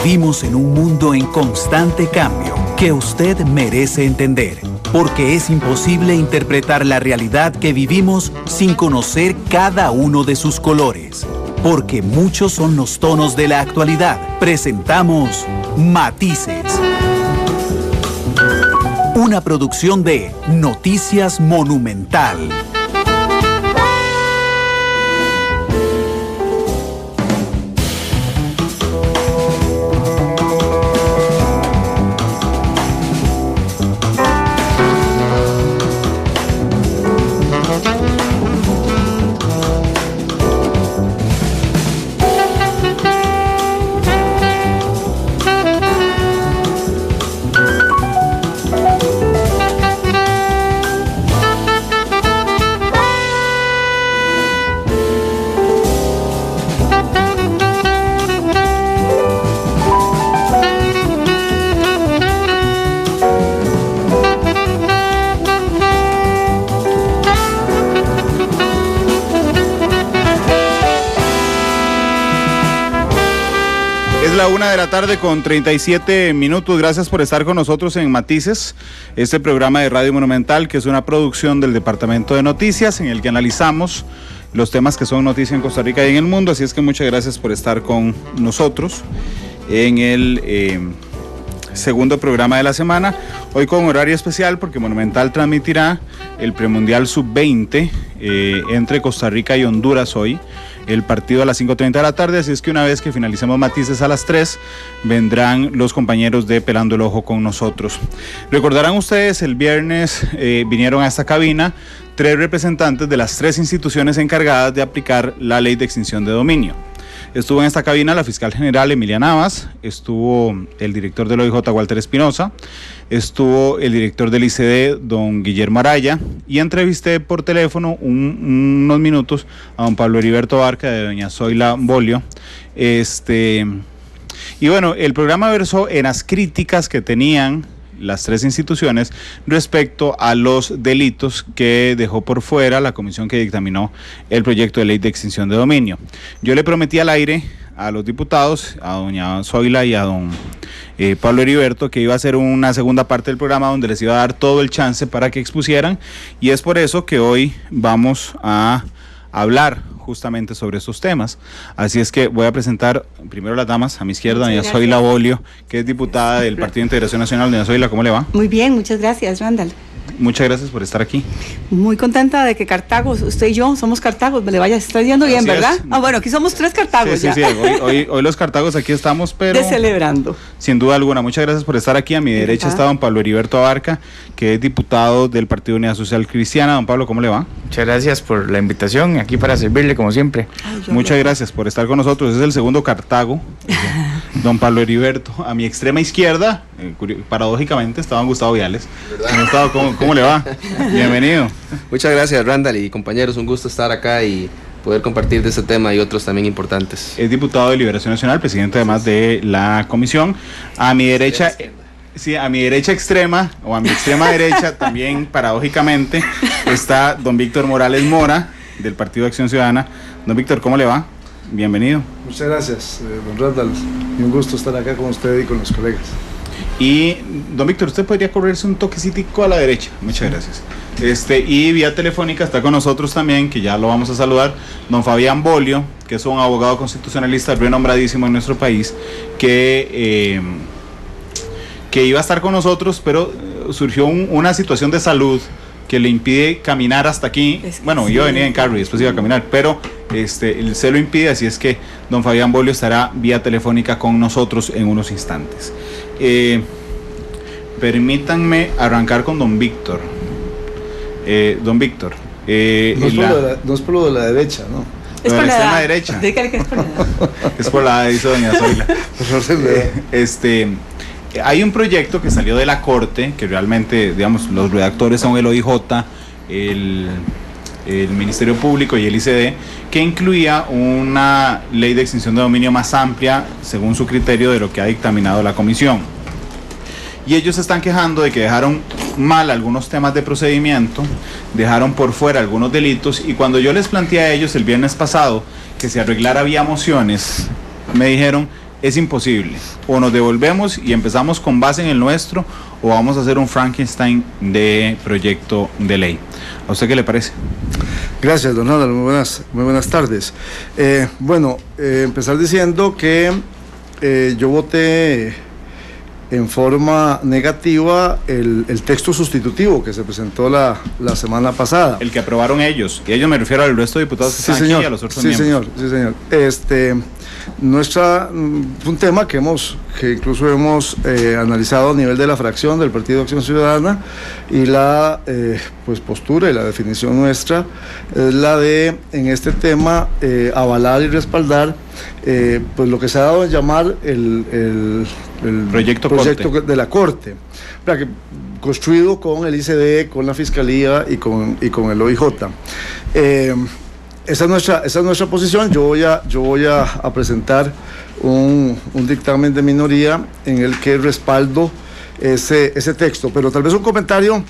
Vivimos en un mundo en constante cambio que usted merece entender, porque es imposible interpretar la realidad que vivimos sin conocer cada uno de sus colores. Porque muchos son los tonos de la actualidad. Presentamos Matices. Una producción de Noticias Monumental. Es la 1:37 p.m. Gracias por estar con nosotros en Matices, este programa de Radio Monumental, que es una producción del Departamento de Noticias, en el que analizamos los temas que son noticia en Costa Rica y en el mundo. Así es que muchas gracias por estar con nosotros en el segundo programa de la semana. Hoy con horario especial, porque Monumental transmitirá el premundial sub-20 entre Costa Rica y Honduras hoy. El partido a las 5:30 de la tarde, así es que una vez que finalicemos Matices a las 3, vendrán los compañeros de Pelando el Ojo con nosotros. Recordarán ustedes, el viernes vinieron a esta cabina 3 representantes de las 3 instituciones encargadas de aplicar la ley de extinción de dominio. Estuvo en esta cabina la fiscal general Emilia Navas, estuvo el director del OIJ Walter Espinosa, estuvo el director del ICD don Guillermo Araya, y entrevisté por teléfono unos minutos a don Pablo Heriberto Barca de doña Zoila Bolio. Y bueno, el programa versó en las críticas que tenían las 3 instituciones respecto a los delitos que dejó por fuera la comisión que dictaminó el proyecto de ley de extinción de dominio. Yo le prometí al aire a los diputados, a doña Zoila y a don Pablo Heriberto, que iba a hacer una segunda parte del programa donde les iba a dar todo el chance para que expusieran, y es por eso que hoy vamos a hablar justamente sobre estos temas. Así es que voy a presentar primero las damas. A mi izquierda, doña Zoila Bolio, que es diputada del Partido de Integración Nacional. Doña Zoila, ¿cómo le va? Muy bien, muchas gracias, Randall. Muchas gracias por estar aquí. Muy contenta de que Cartago, usted y yo somos Cartagos, me le vaya, está yendo bien, ¿verdad? Bueno, aquí somos 3 Cartagos sí, ya. Sí, hoy los Cartagos aquí estamos, pero de celebrando. Sin duda alguna, muchas gracias por estar aquí. A mi derecha está don Pablo Heriberto Abarca, que es diputado del Partido Unidad Social Cristiana. Don Pablo, ¿cómo le va? Muchas gracias por la invitación, aquí para servirle como siempre. Muchas gracias por estar con nosotros. Es el segundo Cartago, don Pablo Heriberto. A mi extrema izquierda, paradójicamente, estaba Gustavo Viales. Gustavo, ¿cómo le va? Bienvenido. Muchas gracias, Randall y compañeros, un gusto estar acá y poder compartir de este tema y otros también importantes. Es diputado de Liberación Nacional, presidente además de la comisión. A mi derecha, sí, a mi derecha extrema, o a mi extrema derecha, también paradójicamente, está don Víctor Morales Mora, del Partido de Acción Ciudadana. Don Víctor, ¿cómo le va? Bienvenido. Muchas gracias, don Randall, y un gusto estar acá con usted y con los colegas. Y don Víctor, usted podría correrse un toquecito a la derecha. Muchas gracias. Y vía telefónica está con nosotros también, que ya lo vamos a saludar, don Fabián Bolio, que es un abogado constitucionalista renombradísimo en nuestro país, que iba a estar con nosotros, pero surgió una situación de salud que le impide caminar hasta aquí. Bueno, yo venía en carro y después iba a caminar, pero se lo impide, así es que don Fabián Bolio estará vía telefónica con nosotros en unos instantes. Permítanme arrancar con don Víctor. Don Víctor. No es por lo de la derecha, ¿no? Es por la extrema derecha. Es por la dice doña Zoila. Hay un proyecto que salió de la Corte, que realmente, digamos, los redactores son el OIJ, el Ministerio Público y el ICD, que incluía una ley de extinción de dominio más amplia, según su criterio, de lo que ha dictaminado la comisión. Y ellos se están quejando de que dejaron mal algunos temas de procedimiento, dejaron por fuera algunos delitos, y cuando yo les planteé a ellos el viernes pasado que se arreglara vía mociones, me dijeron es imposible. O nos devolvemos y empezamos con base en el nuestro, o vamos a hacer un Frankenstein de proyecto de ley. ¿A usted qué le parece? Gracias, don Randall, muy buenas tardes. Empezar diciendo que yo voté en forma negativa el texto sustitutivo que se presentó la semana pasada. El que aprobaron ellos, y ellos me refiero al resto de diputados que están aquí y a los otros miembros. Sí, señor. Un tema que incluso hemos analizado a nivel de la fracción del Partido Acción Ciudadana, y la postura y la definición nuestra es la de, en este tema, avalar y respaldar lo que se ha dado a llamar el proyecto de la Corte, construido con el ICD, con la Fiscalía y con el OIJ. Esa es nuestra posición. Yo voy a presentar un dictamen de minoría en el que respaldo ese texto, pero tal vez un comentario un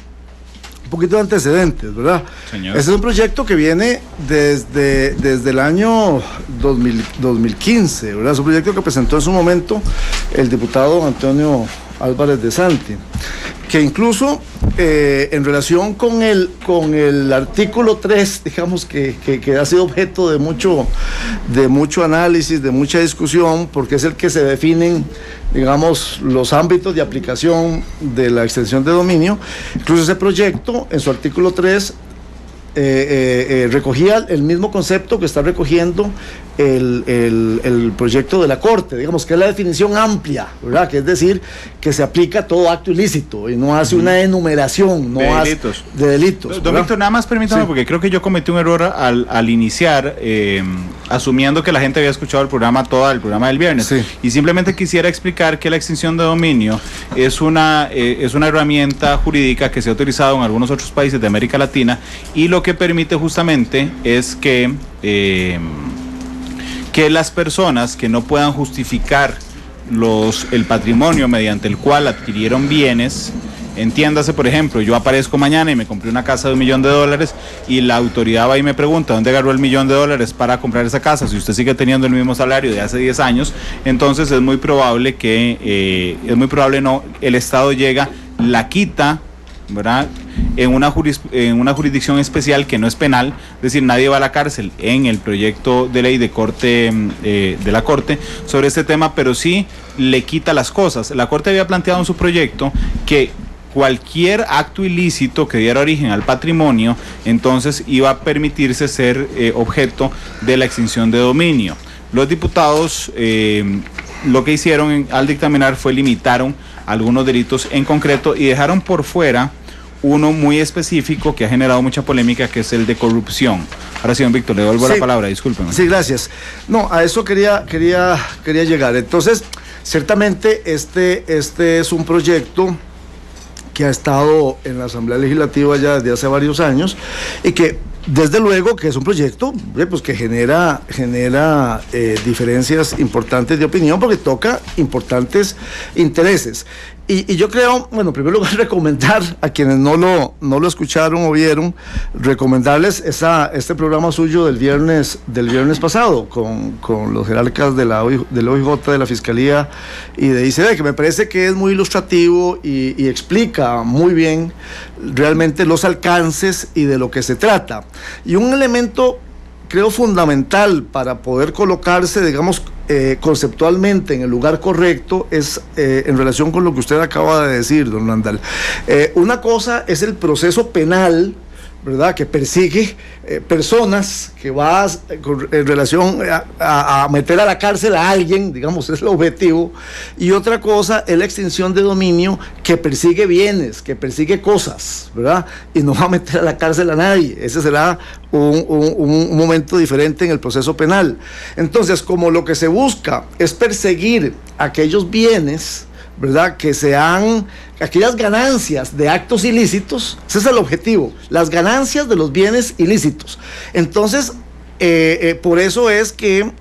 poquito de antecedentes, ¿verdad? Señor. Este es un proyecto que viene desde el año 2015, ¿verdad? Es un proyecto que presentó en su momento el diputado Antonio Álvarez de Santi, que incluso en relación con el artículo 3, digamos que ha sido objeto de mucho análisis, de mucha discusión, porque es el que se definen, digamos, los ámbitos de aplicación de la extensión de dominio. Incluso ese proyecto, en su artículo 3, recogía el mismo concepto que está recogiendo el proyecto de la Corte, digamos que es la definición amplia, ¿verdad? Que es decir, que se aplica todo acto ilícito y no hace una enumeración de delitos. Don Víctor, nada más permítame, porque creo que yo cometí un error al iniciar, asumiendo que la gente había escuchado todo el programa del viernes, y simplemente quisiera explicar que la extinción de dominio es una herramienta jurídica que se ha utilizado en algunos otros países de América Latina, y lo que permite justamente es que las personas que no puedan justificar el patrimonio mediante el cual adquirieron bienes, entiéndase, por ejemplo, yo aparezco mañana y me compré una casa de $1 millón y la autoridad va y me pregunta ¿dónde agarró el $1 millón para comprar esa casa? Si usted sigue teniendo el mismo salario de hace 10 años, entonces es muy probable el Estado llega, la quita, ¿verdad? En una jurisdicción especial que no es penal, es decir, nadie va a la cárcel en el proyecto de ley de la Corte sobre este tema, pero sí le quita las cosas. La Corte había planteado en su proyecto que cualquier acto ilícito que diera origen al patrimonio, entonces iba a permitirse ser objeto de la extinción de dominio. Los diputados lo que hicieron al dictaminar fue limitaron algunos delitos en concreto y dejaron por fuera uno muy específico que ha generado mucha polémica, que es el de corrupción. Ahora sí, don Víctor, le devuelvo la palabra, discúlpeme. Sí, gracias. No, a eso quería llegar. Entonces, ciertamente este es un proyecto que ha estado en la Asamblea Legislativa ya desde hace varios años y que desde luego que es un proyecto pues que genera diferencias importantes de opinión porque toca importantes intereses. Y yo creo, bueno, en primer lugar recomendar a quienes no lo escucharon o vieron, recomendarles este programa suyo del viernes pasado con los jerarcas del OIJ, de la Fiscalía y de ICD, que me parece que es muy ilustrativo y explica muy bien realmente los alcances y de lo que se trata. Y un elemento creo fundamental para poder colocarse, digamos, conceptualmente en el lugar correcto es en relación con lo que usted acaba de decir, don Randall. Una cosa es el proceso penal, ¿verdad?, que persigue personas, que va en relación a meter a la cárcel a alguien, digamos, es el objetivo, y otra cosa es la extinción de dominio que persigue bienes, que persigue cosas, ¿verdad?, y no va a meter a la cárcel a nadie. Ese será un momento diferente en el proceso penal. Entonces, como lo que se busca es perseguir aquellos bienes, ¿verdad?, que sean aquellas ganancias de actos ilícitos, ese es el objetivo, las ganancias de los bienes ilícitos. Entonces, Por eso es que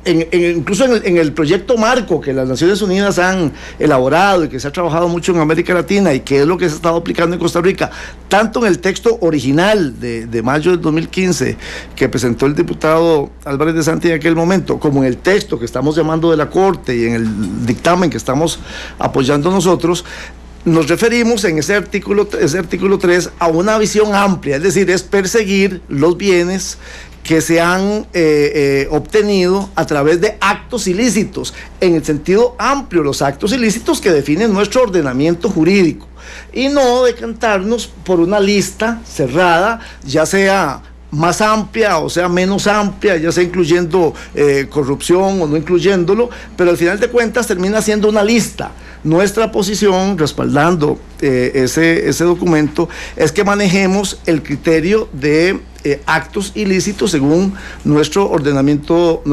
incluso en el proyecto marco que las Naciones Unidas han elaborado y que se ha trabajado mucho en América Latina y que es lo que se ha estado aplicando en Costa Rica, tanto en el texto original de mayo del 2015 que presentó el diputado Álvarez de Santi en aquel momento, como en el texto que estamos llamando de la Corte y en el dictamen que estamos apoyando nosotros, nos referimos en ese artículo 3 a una visión amplia, es decir, es perseguir los bienes que se han obtenido a través de actos ilícitos, en el sentido amplio, los actos ilícitos que definen nuestro ordenamiento jurídico, y no decantarnos por una lista cerrada, ya sea más amplia o sea menos amplia, ya sea incluyendo corrupción o no incluyéndolo, pero al final de cuentas termina siendo una lista. Nuestra posición, respaldando ese documento, es que manejemos el criterio de actos ilícitos según nuestro ordenamiento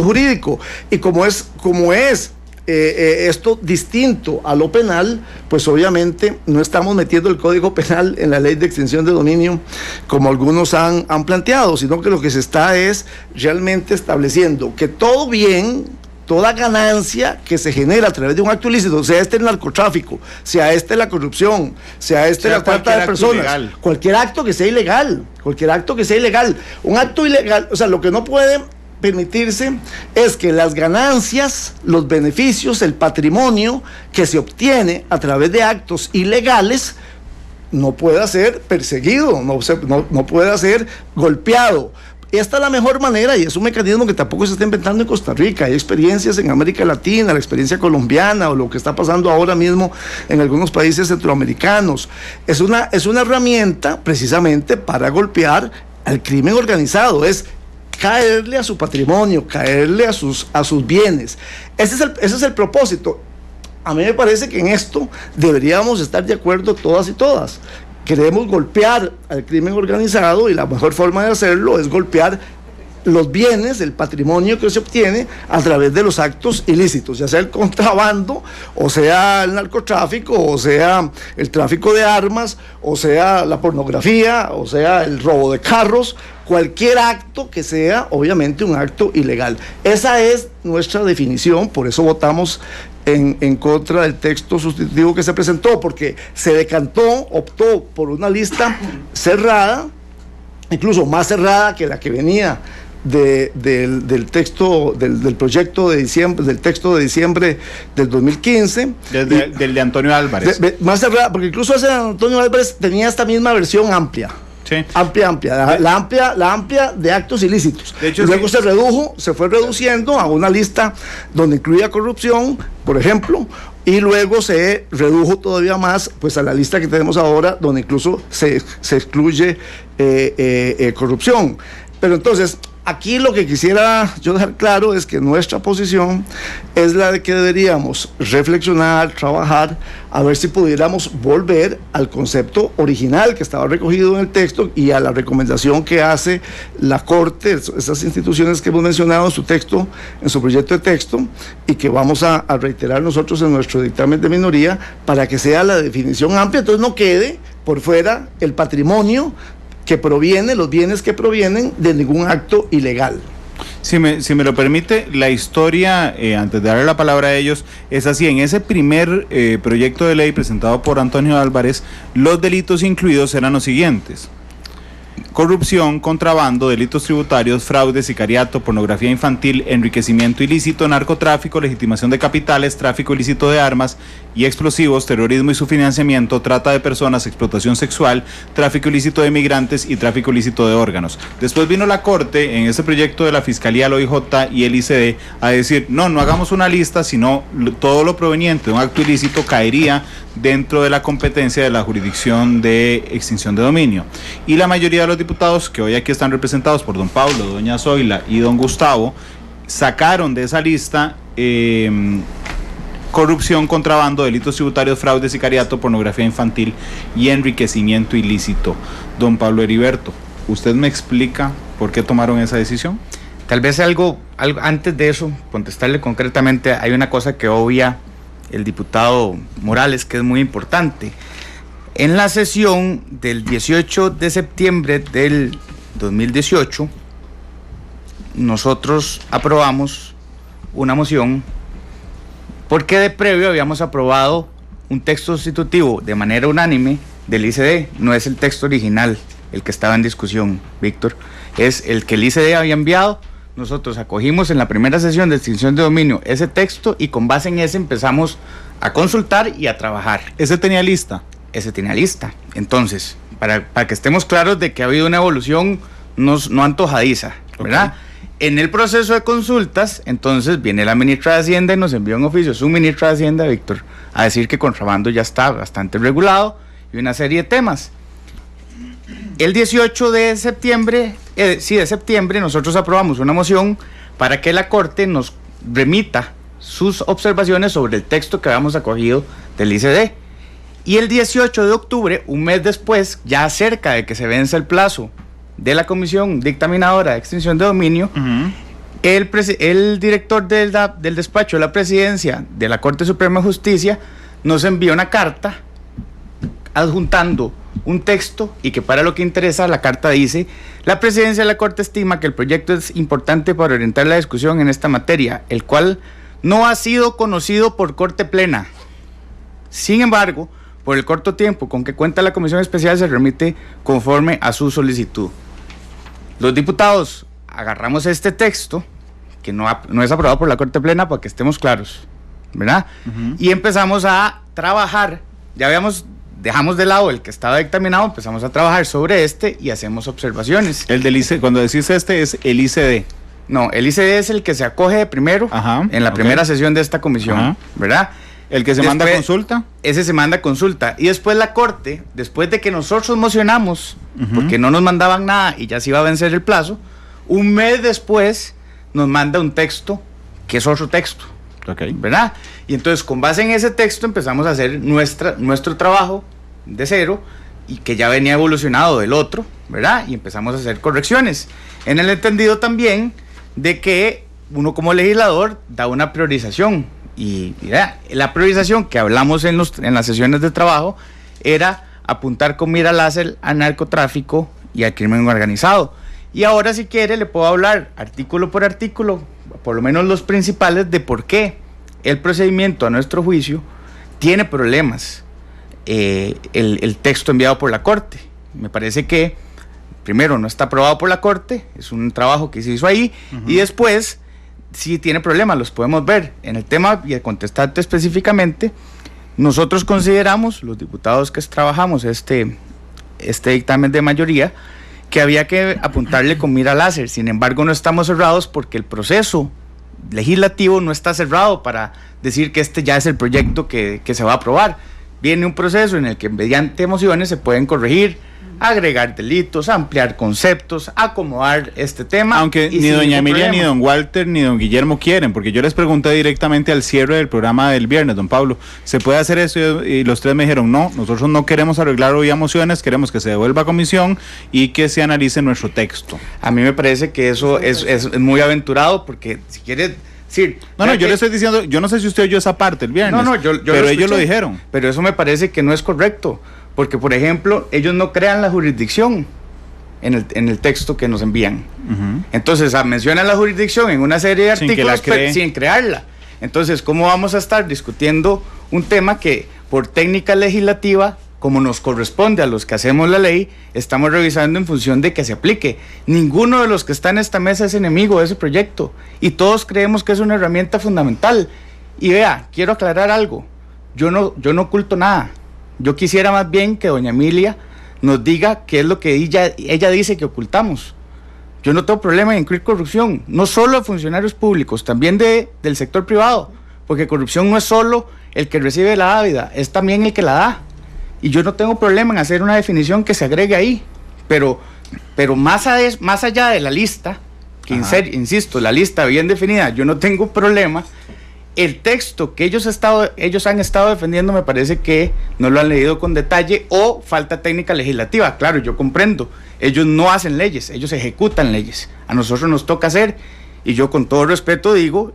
jurídico. Y como es esto distinto a lo penal, pues obviamente no estamos metiendo el Código Penal en la ley de extinción de dominio como algunos han planteado, sino que lo que se está es realmente estableciendo que todo bien, toda ganancia que se genera a través de un acto ilícito, sea el narcotráfico, sea la corrupción, sea la trata de personas, cualquier acto que sea ilegal, un acto ilegal, o sea, lo que no puede permitirse es que las ganancias, los beneficios, el patrimonio que se obtiene a través de actos ilegales no pueda ser perseguido, no pueda ser golpeado. Esta es la mejor manera y es un mecanismo que tampoco se está inventando en Costa Rica. Hay experiencias en América Latina, la experiencia colombiana o lo que está pasando ahora mismo en algunos países centroamericanos. Es una herramienta precisamente para golpear al crimen organizado, es caerle a su patrimonio, caerle a sus bienes. Ese es el propósito. A mí me parece que en esto deberíamos estar de acuerdo todas y todas. Queremos golpear al crimen organizado y la mejor forma de hacerlo es golpear los bienes, el patrimonio que se obtiene a través de los actos ilícitos, ya sea el contrabando, o sea el narcotráfico, o sea el tráfico de armas, o sea la pornografía, o sea el robo de carros, cualquier acto que sea obviamente un acto ilegal. Esa es nuestra definición, por eso votamos en contra del texto sustitutivo que se presentó, porque se optó por una lista cerrada, incluso más cerrada que la que venía del texto, del proyecto de diciembre, del texto de diciembre del 2015. Del de Antonio Álvarez. Más cerrada, porque incluso ese de Antonio Álvarez tenía esta misma versión amplia. Sí. La amplia de actos ilícitos. De hecho, y luego sí, se fue reduciendo a una lista donde incluía corrupción, por ejemplo, y luego se redujo todavía más pues a la lista que tenemos ahora, donde incluso se excluye corrupción. Pero entonces, aquí lo que quisiera yo dejar claro es que nuestra posición es la de que deberíamos reflexionar, trabajar, a ver si pudiéramos volver al concepto original que estaba recogido en el texto y a la recomendación que hace la Corte, esas instituciones que hemos mencionado en su texto, en su proyecto de texto, y que vamos a reiterar nosotros en nuestro dictamen de minoría para que sea la definición amplia, entonces no quede por fuera el patrimonio que proviene, los bienes que provienen de ningún acto ilegal. Si me lo permite, la historia, antes de darle la palabra a ellos, es así. En ese primer proyecto de ley presentado por Antonio Álvarez, los delitos incluidos eran los siguientes: corrupción, contrabando, delitos tributarios, fraude, sicariato, pornografía infantil, enriquecimiento ilícito, narcotráfico, legitimación de capitales, tráfico ilícito de armas y explosivos, terrorismo y su financiamiento, trata de personas, explotación sexual, tráfico ilícito de migrantes y tráfico ilícito de órganos. Después vino la Corte en ese proyecto de la Fiscalía, el OIJ y el ICD a decir, no hagamos una lista, sino todo lo proveniente de un acto ilícito caería dentro de la competencia de la jurisdicción de extinción de dominio. Y la mayoría de los diputados, que hoy aquí están representados por don Pablo, doña Zoila y don Gustavo, sacaron de esa lista corrupción, contrabando, delitos tributarios, fraude, sicariato, pornografía infantil y enriquecimiento ilícito. Don Pablo Heriberto, ¿usted me explica por qué tomaron esa decisión? Tal vez algo antes de eso, contestarle concretamente, hay una cosa que obvia el diputado Morales, que es muy importante. En la sesión del 18 de septiembre del 2018, nosotros aprobamos una moción porque de previo habíamos aprobado un texto sustitutivo de manera unánime del ICD. No es el texto original el que estaba en discusión, Víctor, es el que el ICD había enviado. Nosotros acogimos en la primera sesión de extinción de dominio ese texto y con base en ese empezamos a consultar y a trabajar. ¿Ese tenía lista? Ese tenía lista. Entonces, para que estemos claros de que ha habido una evolución no antojadiza, ¿verdad? Okay. En el proceso de consultas, entonces viene la ministra de Hacienda y nos envió un oficio, su ministra de Hacienda, Víctor, a decir que contrabando ya está bastante regulado y una serie de temas. El 18 de septiembre, nosotros aprobamos una moción para que la Corte nos remita sus observaciones sobre el texto que habíamos acogido del ICD. Y el 18 de octubre, un mes después, ya cerca de que se vence el plazo de la Comisión Dictaminadora de Extinción de Dominio, el director del despacho de la Presidencia de la Corte Suprema de Justicia nos envió una carta adjuntando un texto y que para lo que interesa la carta dice: la Presidencia de la Corte estima que el proyecto es importante para orientar la discusión en esta materia, el cual no ha sido conocido por Corte Plena. Sin embargo, por el corto tiempo con que cuenta la Comisión Especial, se remite conforme a su solicitud. Los diputados agarramos este texto, que no es aprobado por la Corte Plena, para que estemos claros, ¿verdad? Y empezamos a trabajar. Dejamos de lado el que estaba dictaminado, empezamos a trabajar sobre este y hacemos observaciones. El del ICD, cuando decís este, es el ICD. No, el ICD es el que se acoge primero en la primera sesión de esta comisión, ¿verdad? ¿El que se manda a consulta? Ese se manda a consulta. Y después la Corte, después de que nosotros mocionamos, porque no nos mandaban nada y ya se iba a vencer el plazo, un mes después nos manda un texto que es otro texto, ¿verdad? Y entonces con base en ese texto empezamos a hacer nuestro trabajo de cero, y que ya venía evolucionado del otro, ¿verdad? Y empezamos a hacer correcciones. En el entendido también de que uno como legislador da una priorización. Y mira, la priorización que hablamos en las sesiones de trabajo era apuntar con mira láser al narcotráfico y al crimen organizado. Y ahora, si quiere, le puedo hablar artículo por artículo, por lo menos los principales, de por qué el procedimiento, a nuestro juicio, tiene problemas. El texto enviado por la Corte, me parece que primero no está aprobado por la Corte, es un trabajo que se hizo ahí, y después sí tiene problemas, los podemos ver. En el tema, y a contestarte específicamente, nosotros consideramos, los diputados que trabajamos este dictamen de mayoría, que había que apuntarle con mira láser. Sin embargo, no estamos cerrados porque el proceso legislativo no está cerrado para decir que este ya es el proyecto que se va a aprobar. Viene un proceso en el que mediante mociones se pueden corregir, agregar delitos, ampliar conceptos, acomodar este tema. Aunque ni doña Emilia, ni don Walter, ni don Guillermo quieren, porque yo les pregunté directamente al cierre del programa del viernes, don Pablo, ¿se puede hacer eso? Y los tres me dijeron, no, nosotros no queremos arreglar hoy a mociones, queremos que se devuelva a comisión y que se analice nuestro texto. A mí me parece que eso es muy aventurado, porque si quiere... Sí, no, yo le estoy diciendo, yo no sé si usted oyó esa parte el viernes, pero ellos lo dijeron. Pero eso me parece que no es correcto, porque por ejemplo, ellos no crean la jurisdicción en el texto que nos envían. Entonces, mencionan la jurisdicción en una serie de artículos sin crearla. Entonces, ¿cómo vamos a estar discutiendo un tema que por técnica legislativa, como nos corresponde a los que hacemos la ley, estamos revisando en función de que se aplique? Ninguno de los que está en esta mesa es enemigo de ese proyecto y todos creemos que es una herramienta fundamental. Y vea, quiero aclarar algo, yo no oculto nada. Yo quisiera más bien que doña Emilia nos diga qué es lo que ella dice que ocultamos. Yo no tengo problema en incluir corrupción, no solo de funcionarios públicos, también del sector privado, porque corrupción no es solo el que recibe la dávida, es también el que la da. Y yo no tengo problema en hacer una definición que se agregue ahí, pero más allá de la lista, que insisto, la lista bien definida, yo no tengo problema. El texto que ellos han estado defendiendo, me parece que no lo han leído con detalle o falta técnica legislativa. Claro, yo comprendo, ellos no hacen leyes, ellos ejecutan leyes. A nosotros nos toca hacer, y yo con todo respeto digo,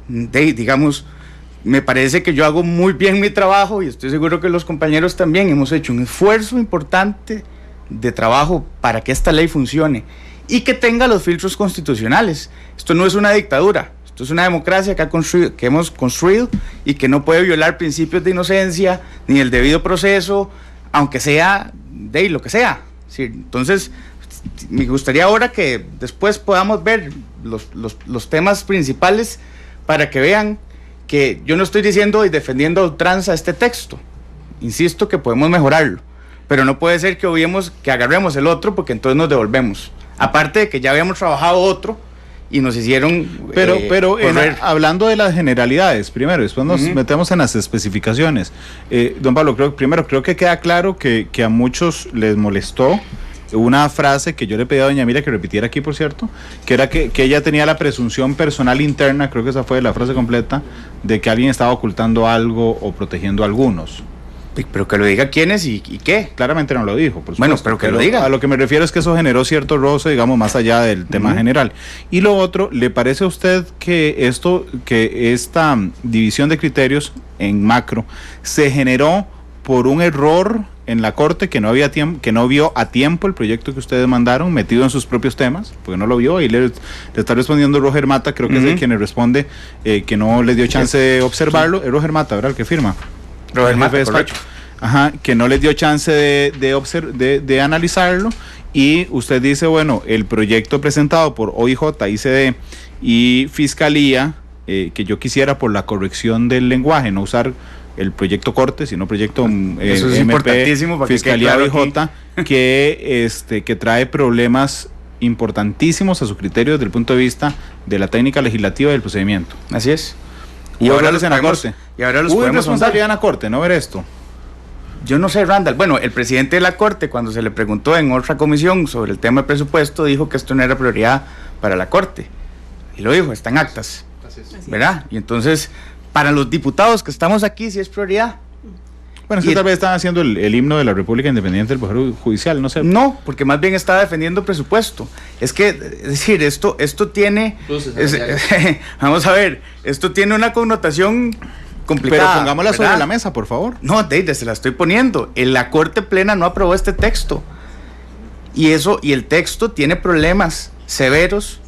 digamos, me parece que yo hago muy bien mi trabajo y estoy seguro que los compañeros también hemos hecho un esfuerzo importante de trabajo para que esta ley funcione. y que tenga los filtros constitucionales. Esto no es una dictadura, esto es una democracia que hemos construido y que no puede violar principios de inocencia ni el debido proceso, aunque sea de lo que sea. Sí, entonces, me gustaría ahora que después podamos ver los temas principales para que vean que yo no estoy diciendo y defendiendo a ultranza este texto. Insisto que podemos mejorarlo, pero no puede ser que obviemos, que agarremos el otro porque entonces nos devolvemos. Aparte de que ya habíamos trabajado otro y nos hicieron pero hablando de las generalidades primero, después nos metemos en las especificaciones. Don Pablo, creo que queda claro que a muchos les molestó una frase que yo le pedí a doña Emilia que repitiera aquí, por cierto, que era que ella tenía la presunción personal interna, creo que esa fue la frase completa, de que alguien estaba ocultando algo o protegiendo a algunos. Pero que lo diga quiénes y qué. Claramente no lo dijo, por supuesto. Bueno, pero que lo diga. A lo que me refiero es que eso generó cierto roce, digamos, más allá del tema general. Y lo otro, ¿le parece a usted que esta división de criterios en macro se generó por un error en la Corte que no vio a tiempo el proyecto que ustedes mandaron, metido en sus propios temas, porque no lo vio? Y le está respondiendo Roger Mata, creo que es el quien le responde, que no les dio chance de observarlo. Es Roger Mata, ¿verdad? El que firma. Roger Mata, correcto. Ajá, que no les dio chance de analizarlo, y usted dice, bueno, el proyecto presentado por OIJ, ICD y Fiscalía, que yo quisiera por la corrección del lenguaje, no usar el proyecto Corte, sino proyecto eso es importantísimo para Fiscalía que OIJ, que trae problemas importantísimos a su criterio desde el punto de vista de la técnica legislativa y del procedimiento. Así es. Y ahora en la Corte. Y ahora los ¿Hubo podemos responsabilidad en la Corte no ver esto? Yo no sé, Randall. Bueno, el presidente de la Corte, cuando se le preguntó en otra comisión sobre el tema de presupuesto, dijo que esto no era prioridad para la Corte. Y lo dijo, está en actas. ¿Verdad? Y entonces, para los diputados que estamos aquí, sí es prioridad. Bueno, es que tal vez están haciendo el himno de la República Independiente del Poder Judicial, no sé. No, porque más bien está defendiendo presupuesto. Es decir, esto tiene... vamos a ver, esto tiene una connotación complicada. Pero pongámosla, ¿verdad?, sobre la mesa, por favor. No, Deide, se la estoy poniendo. La Corte Plena no aprobó este texto. Y el texto tiene problemas severos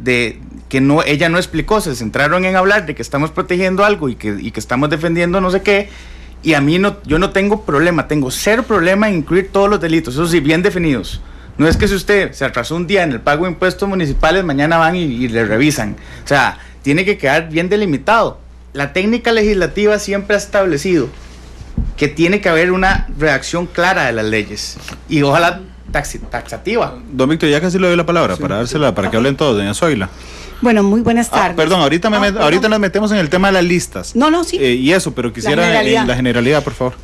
de que ella no explicó. Se centraron en hablar de que estamos protegiendo algo y que estamos defendiendo no sé qué. Y a mí yo no tengo problema, tengo cero problema en incluir todos los delitos, eso sí, bien definidos. No es que si usted se atrasó un día en el pago de impuestos municipales, mañana van y le revisan. O sea, tiene que quedar bien delimitado. La técnica legislativa siempre ha establecido que tiene que haber una redacción clara de las leyes y ojalá taxativa. Don Víctor, ya casi le doy la palabra para dársela, para que hablen todos, doña Zoila. Bueno, muy buenas tardes. Perdón, ahorita nos metemos en el tema de las listas. No, sí. Y eso, pero quisiera la generalidad, por favor.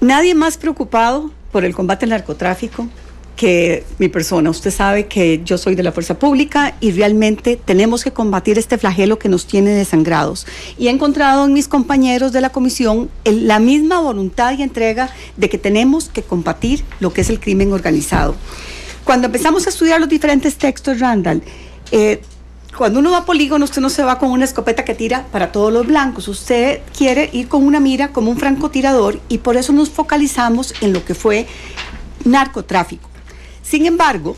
Nadie más preocupado por el combate al narcotráfico que mi persona. Usted sabe que yo soy de la fuerza pública y realmente tenemos que combatir este flagelo que nos tiene desangrados. Y he encontrado en mis compañeros de la comisión la misma voluntad y entrega de que tenemos que combatir lo que es el crimen organizado. Cuando empezamos a estudiar los diferentes textos, Randall, cuando uno va a polígono, usted no se va con una escopeta que tira para todos los blancos. Usted quiere ir con una mira como un francotirador y por eso nos focalizamos en lo que fue narcotráfico. Sin embargo,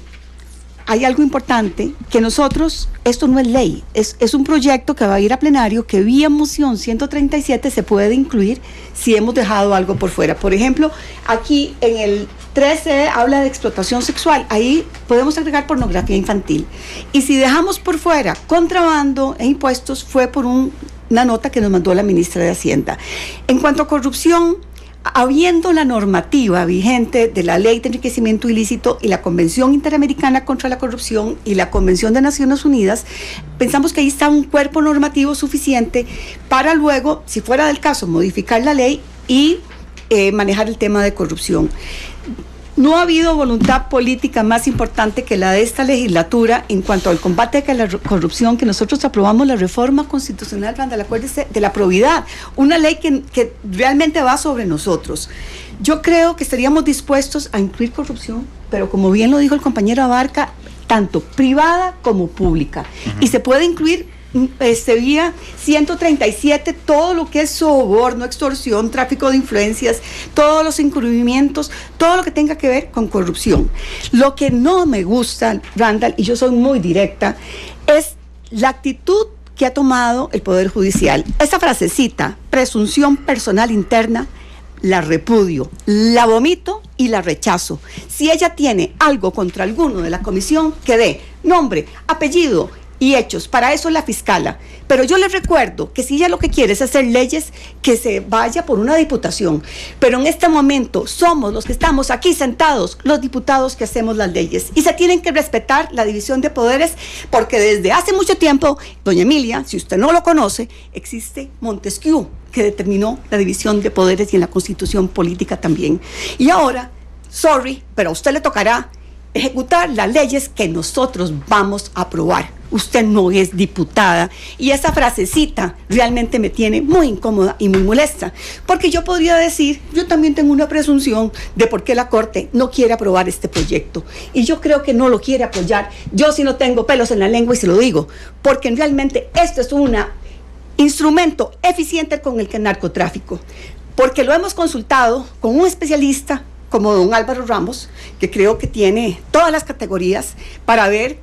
hay algo importante, que nosotros, esto no es ley, es un proyecto que va a ir a plenario, que vía moción 137 se puede incluir si hemos dejado algo por fuera. Por ejemplo, aquí en el 13 habla de explotación sexual, ahí podemos agregar pornografía infantil. Y si dejamos por fuera contrabando e impuestos, fue por una nota que nos mandó la ministra de Hacienda. En cuanto a corrupción, habiendo la normativa vigente de la Ley de Enriquecimiento Ilícito y la Convención Interamericana contra la Corrupción y la Convención de Naciones Unidas, pensamos que ahí está un cuerpo normativo suficiente para luego, si fuera del caso, modificar la ley y manejar el tema de corrupción. No ha habido voluntad política más importante que la de esta legislatura en cuanto al combate a la corrupción, que nosotros aprobamos la reforma constitucional, Randall, acuérdese, de la probidad, una ley que realmente va sobre nosotros. Yo creo que estaríamos dispuestos a incluir corrupción, pero como bien lo dijo el compañero Abarca, tanto privada como pública. Y se puede incluir vía 137, todo lo que es soborno, extorsión, tráfico de influencias, todos los encubrimientos, todo lo que tenga que ver con corrupción. Lo que no me gusta, Randall, y yo soy muy directa, es la actitud que ha tomado el Poder Judicial. Esa frasecita, presunción personal interna, la repudio, la vomito y la rechazo. Si ella tiene algo contra alguno de la comisión, que dé nombre, apellido y hechos. Para eso es la fiscala. Pero yo les recuerdo que si ella lo que quiere es hacer leyes, que se vaya por una diputación. Pero en este momento somos los que estamos aquí sentados, los diputados que hacemos las leyes. Y se tienen que respetar la división de poderes, porque desde hace mucho tiempo, doña Emilia, si usted no lo conoce, existe Montesquieu, que determinó la división de poderes, y en la Constitución política también. Y ahora, sorry, pero a usted le tocará ejecutar las leyes que nosotros vamos a aprobar. Usted no es diputada, y esa frasecita realmente me tiene muy incómoda y muy molesta, porque yo podría decir, yo también tengo una presunción de por qué la Corte no quiere aprobar este proyecto, y yo creo que no lo quiere apoyar. Yo sí no tengo pelos en la lengua y se lo digo, porque realmente esto es un instrumento eficiente con el que el narcotráfico, porque lo hemos consultado con un especialista como don Álvaro Ramos, que creo que tiene todas las categorías para haber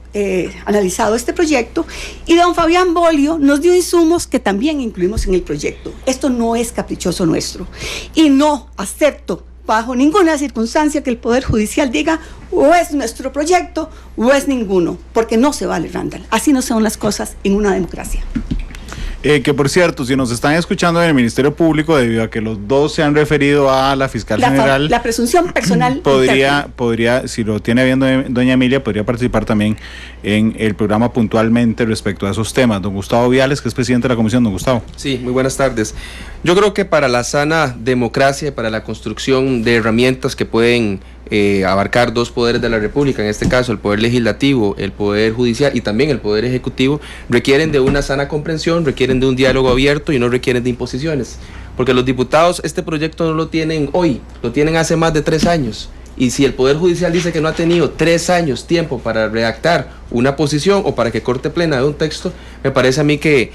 analizado este proyecto, y don Fabián Bolio nos dio insumos que también incluimos en el proyecto. Esto no es caprichoso nuestro, y no acepto bajo ninguna circunstancia que el Poder Judicial diga o es nuestro proyecto o es ninguno, porque no se vale, Randall. Así no son las cosas en una democracia. Que por cierto, si nos están escuchando en el Ministerio Público, debido a que los dos se han referido a la fiscal general, la presunción personal podría, si lo tiene viendo doña Emilia, podría participar también en el programa puntualmente respecto a esos temas. Don Gustavo Viales, que es presidente de la comisión. Don Gustavo. Sí, muy buenas tardes. Yo creo que para la sana democracia, para la construcción de herramientas que pueden abarcar dos poderes de la República, en este caso el poder legislativo, el poder judicial y también el poder ejecutivo, requieren de una sana comprensión, requieren de un diálogo abierto y no requieren de imposiciones, porque los diputados este proyecto no lo tienen hoy, lo tienen hace más de 3 años, y si el Poder Judicial dice que no ha tenido 3 años tiempo para redactar una posición o para que corte plena de un texto, me parece a mí que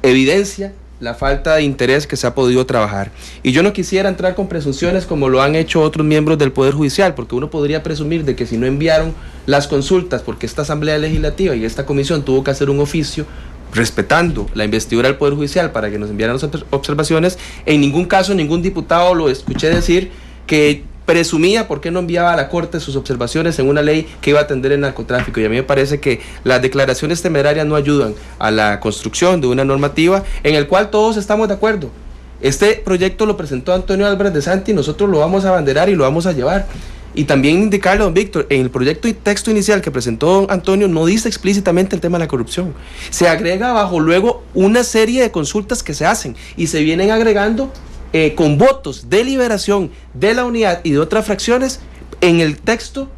evidencia la falta de interés que se ha podido trabajar. Y yo no quisiera entrar con presunciones como lo han hecho otros miembros del Poder Judicial, porque uno podría presumir de que si no enviaron las consultas, porque esta Asamblea Legislativa y esta comisión tuvo que hacer un oficio respetando la investidura del Poder Judicial para que nos enviaran las observaciones, en ningún caso ningún diputado lo escuché decir que presumía por qué no enviaba a la Corte sus observaciones en una ley que iba a atender el narcotráfico. Y a mí me parece que las declaraciones temerarias no ayudan a la construcción de una normativa en el cual todos estamos de acuerdo. Este proyecto lo presentó Antonio Álvarez de Santi, nosotros lo vamos a abanderar y lo vamos a llevar. Y también indicarle a don Víctor, en el proyecto y texto inicial que presentó don Antonio no dice explícitamente el tema de la corrupción. Se agrega bajo luego una serie de consultas que se hacen y se vienen agregando con votos de liberación de la unidad y de otras fracciones en el texto,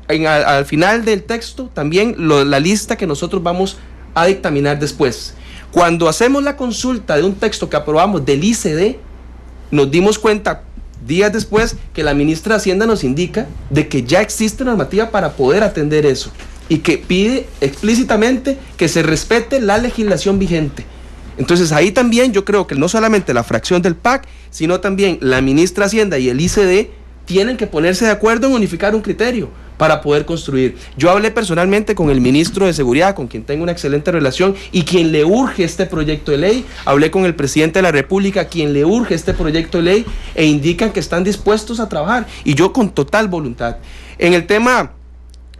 al final del texto también la lista que nosotros vamos a dictaminar después. Cuando hacemos la consulta de un texto que aprobamos del ICD, nos dimos cuenta días después que la ministra de Hacienda nos indica de que ya existe normativa para poder atender eso y que pide explícitamente que se respete la legislación vigente. Entonces ahí también yo creo que no solamente la fracción del PAC, sino también la ministra de Hacienda y el ICD tienen que ponerse de acuerdo en unificar un criterio para poder construir. Yo hablé personalmente con el ministro de Seguridad, con quien tengo una excelente relación y quien le urge este proyecto de ley. Hablé con el presidente de la República, quien le urge este proyecto de ley, e indican que están dispuestos a trabajar, y yo con total voluntad. En el tema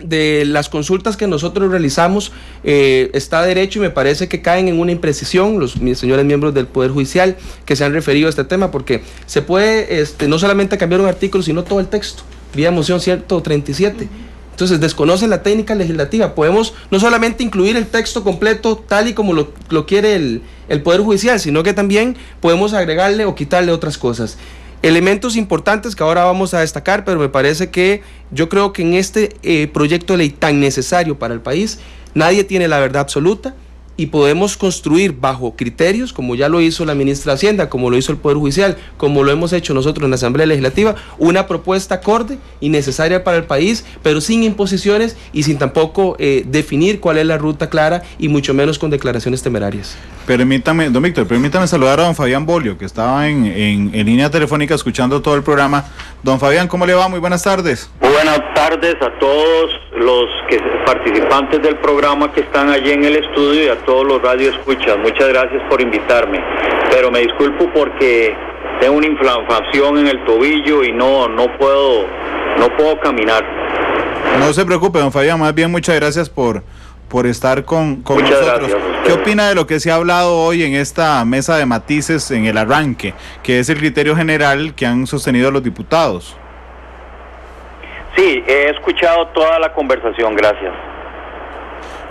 de las consultas que nosotros realizamos, está derecho, y me parece que caen en una imprecisión los señores miembros del Poder Judicial que se han referido a este tema, porque se puede no solamente cambiar un artículo, sino todo el texto, vía moción 137. Entonces desconocen la técnica legislativa. Podemos no solamente incluir el texto completo tal y como lo quiere el Poder Judicial, sino que también podemos agregarle o quitarle otras cosas. Elementos importantes que ahora vamos a destacar, pero me parece que yo creo que en este proyecto de ley tan necesario para el país, nadie tiene la verdad absoluta, y podemos construir bajo criterios, como ya lo hizo la ministra de Hacienda, como lo hizo el Poder Judicial, como lo hemos hecho nosotros en la Asamblea Legislativa, una propuesta acorde y necesaria para el país, pero sin imposiciones y sin tampoco definir cuál es la ruta clara y mucho menos con declaraciones temerarias. Permítame, don Víctor, permítame saludar a don Fabián Bolio, que estaba en línea telefónica escuchando todo el programa. Don Fabián, ¿cómo le va? Muy buenas tardes. Buenas tardes a todos los participantes del programa que están allí en el estudio y a todos los radioescuchas. Muchas gracias por invitarme, pero me disculpo porque tengo una inflamación en el tobillo y no puedo caminar. No se preocupe, don Fabián, más bien muchas gracias por estar con muchas nosotros. Gracias. ¿Qué opina de lo que se ha hablado hoy en esta mesa de matices en el arranque, que es el criterio general que han sostenido los diputados? Sí, he escuchado toda la conversación, gracias.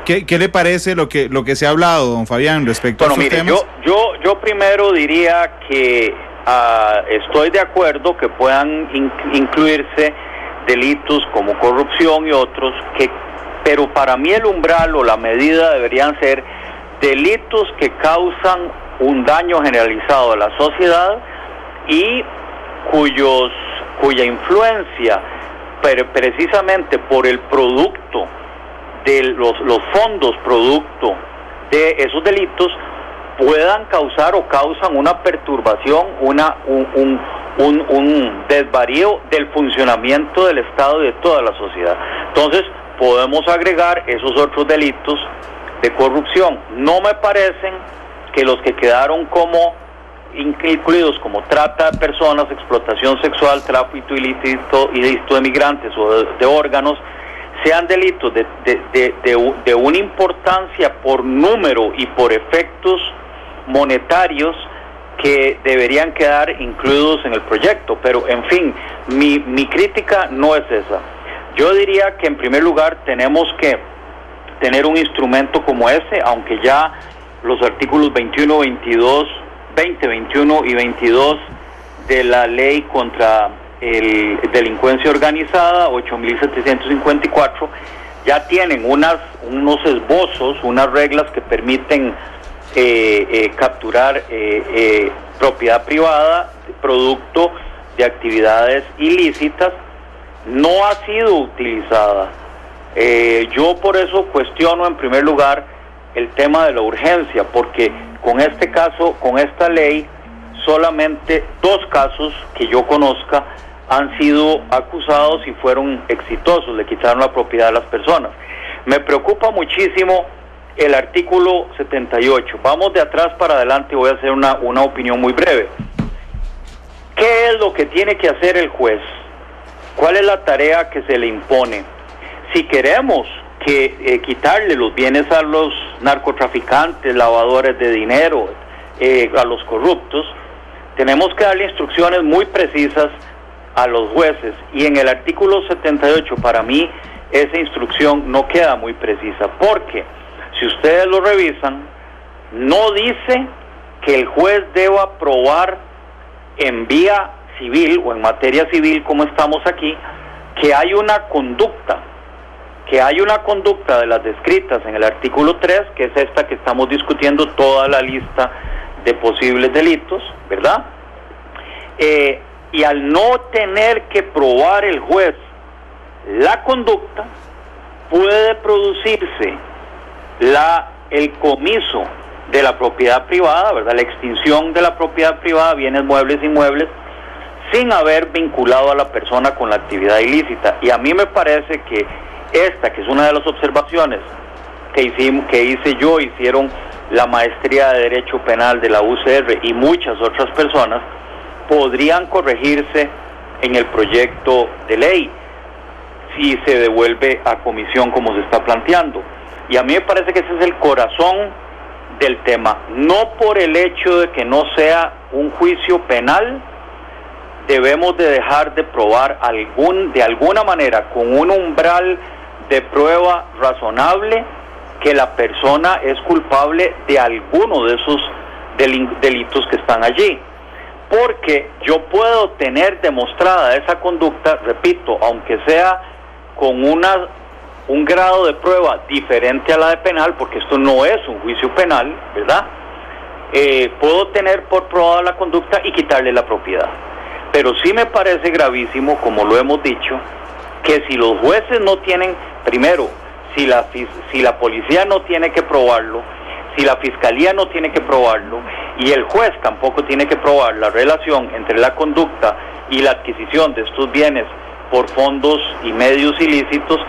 ¿Qué le parece lo que se ha hablado, don Fabián, respecto a estos temas? Yo primero diría que estoy de acuerdo que puedan incluirse delitos como corrupción y otros, pero para mí el umbral o la medida deberían ser delitos que causan un daño generalizado a la sociedad y cuya influencia precisamente por el producto de los fondos producto de esos delitos puedan causar o causan una perturbación, un desvarío del funcionamiento del Estado y de toda la sociedad. Entonces podemos agregar esos otros delitos de corrupción. No me parecen que los que quedaron como incluidos como trata de personas, explotación sexual, tráfico ilícito de migrantes o de órganos, sean delitos de una importancia por número y por efectos monetarios que deberían quedar incluidos en el proyecto. Pero en fin, mi crítica no es esa. Yo diría que en primer lugar tenemos que tener un instrumento como ese, aunque ya los artículos 21, 22, 20, 21 y 22 de la ley contra delincuencia organizada, 8.754, ya tienen unos esbozos, unas reglas que permiten capturar propiedad privada, producto de actividades ilícitas. No ha sido utilizada. Yo por eso cuestiono en primer lugar el tema de la urgencia, porque con este caso, con esta ley, solamente 2 casos que yo conozca han sido acusados y fueron exitosos, le quitaron la propiedad a las personas. Me preocupa muchísimo el artículo 78. Vamos de atrás para adelante, voy a hacer una opinión muy breve. ¿Qué es lo que tiene que hacer el juez? ¿Cuál es la tarea que se le impone? Si queremos quitarle los bienes a los narcotraficantes, lavadores de dinero, a los corruptos, tenemos que darle instrucciones muy precisas a los jueces, y en el artículo 78 para mí esa instrucción no queda muy precisa, porque si ustedes lo revisan, no dice que el juez deba probar en vía civil o en materia civil, como estamos aquí, que hay una conducta de las descritas en el artículo 3, que es esta que estamos discutiendo, toda la lista de posibles delitos, ¿verdad? Y al no tener que probar el juez la conducta, puede producirse el comiso de la propiedad privada, ¿verdad? La extinción de la propiedad privada, bienes muebles e inmuebles, sin haber vinculado a la persona con la actividad ilícita. Y a mí me parece que esta, que es una de las observaciones que hice yo, hicieron la maestría de Derecho Penal de la UCR y muchas otras personas, podrían corregirse en el proyecto de ley si se devuelve a comisión como se está planteando. Y a mí me parece que ese es el corazón del tema. No por el hecho de que no sea un juicio penal, debemos de dejar de probar de alguna manera, con un umbral de prueba razonable, que la persona es culpable de alguno de esos delitos que están allí. Porque yo puedo tener demostrada esa conducta, repito, aunque sea con una un grado de prueba diferente a la de penal, porque esto no es un juicio penal, ¿verdad? Puedo tener por probada la conducta y quitarle la propiedad. Pero sí me parece gravísimo, como lo hemos dicho, que si los jueces no tienen, primero, si la policía no tiene que probarlo, si la fiscalía no tiene que probarlo y el juez tampoco tiene que probar la relación entre la conducta y la adquisición de estos bienes por fondos y medios ilícitos,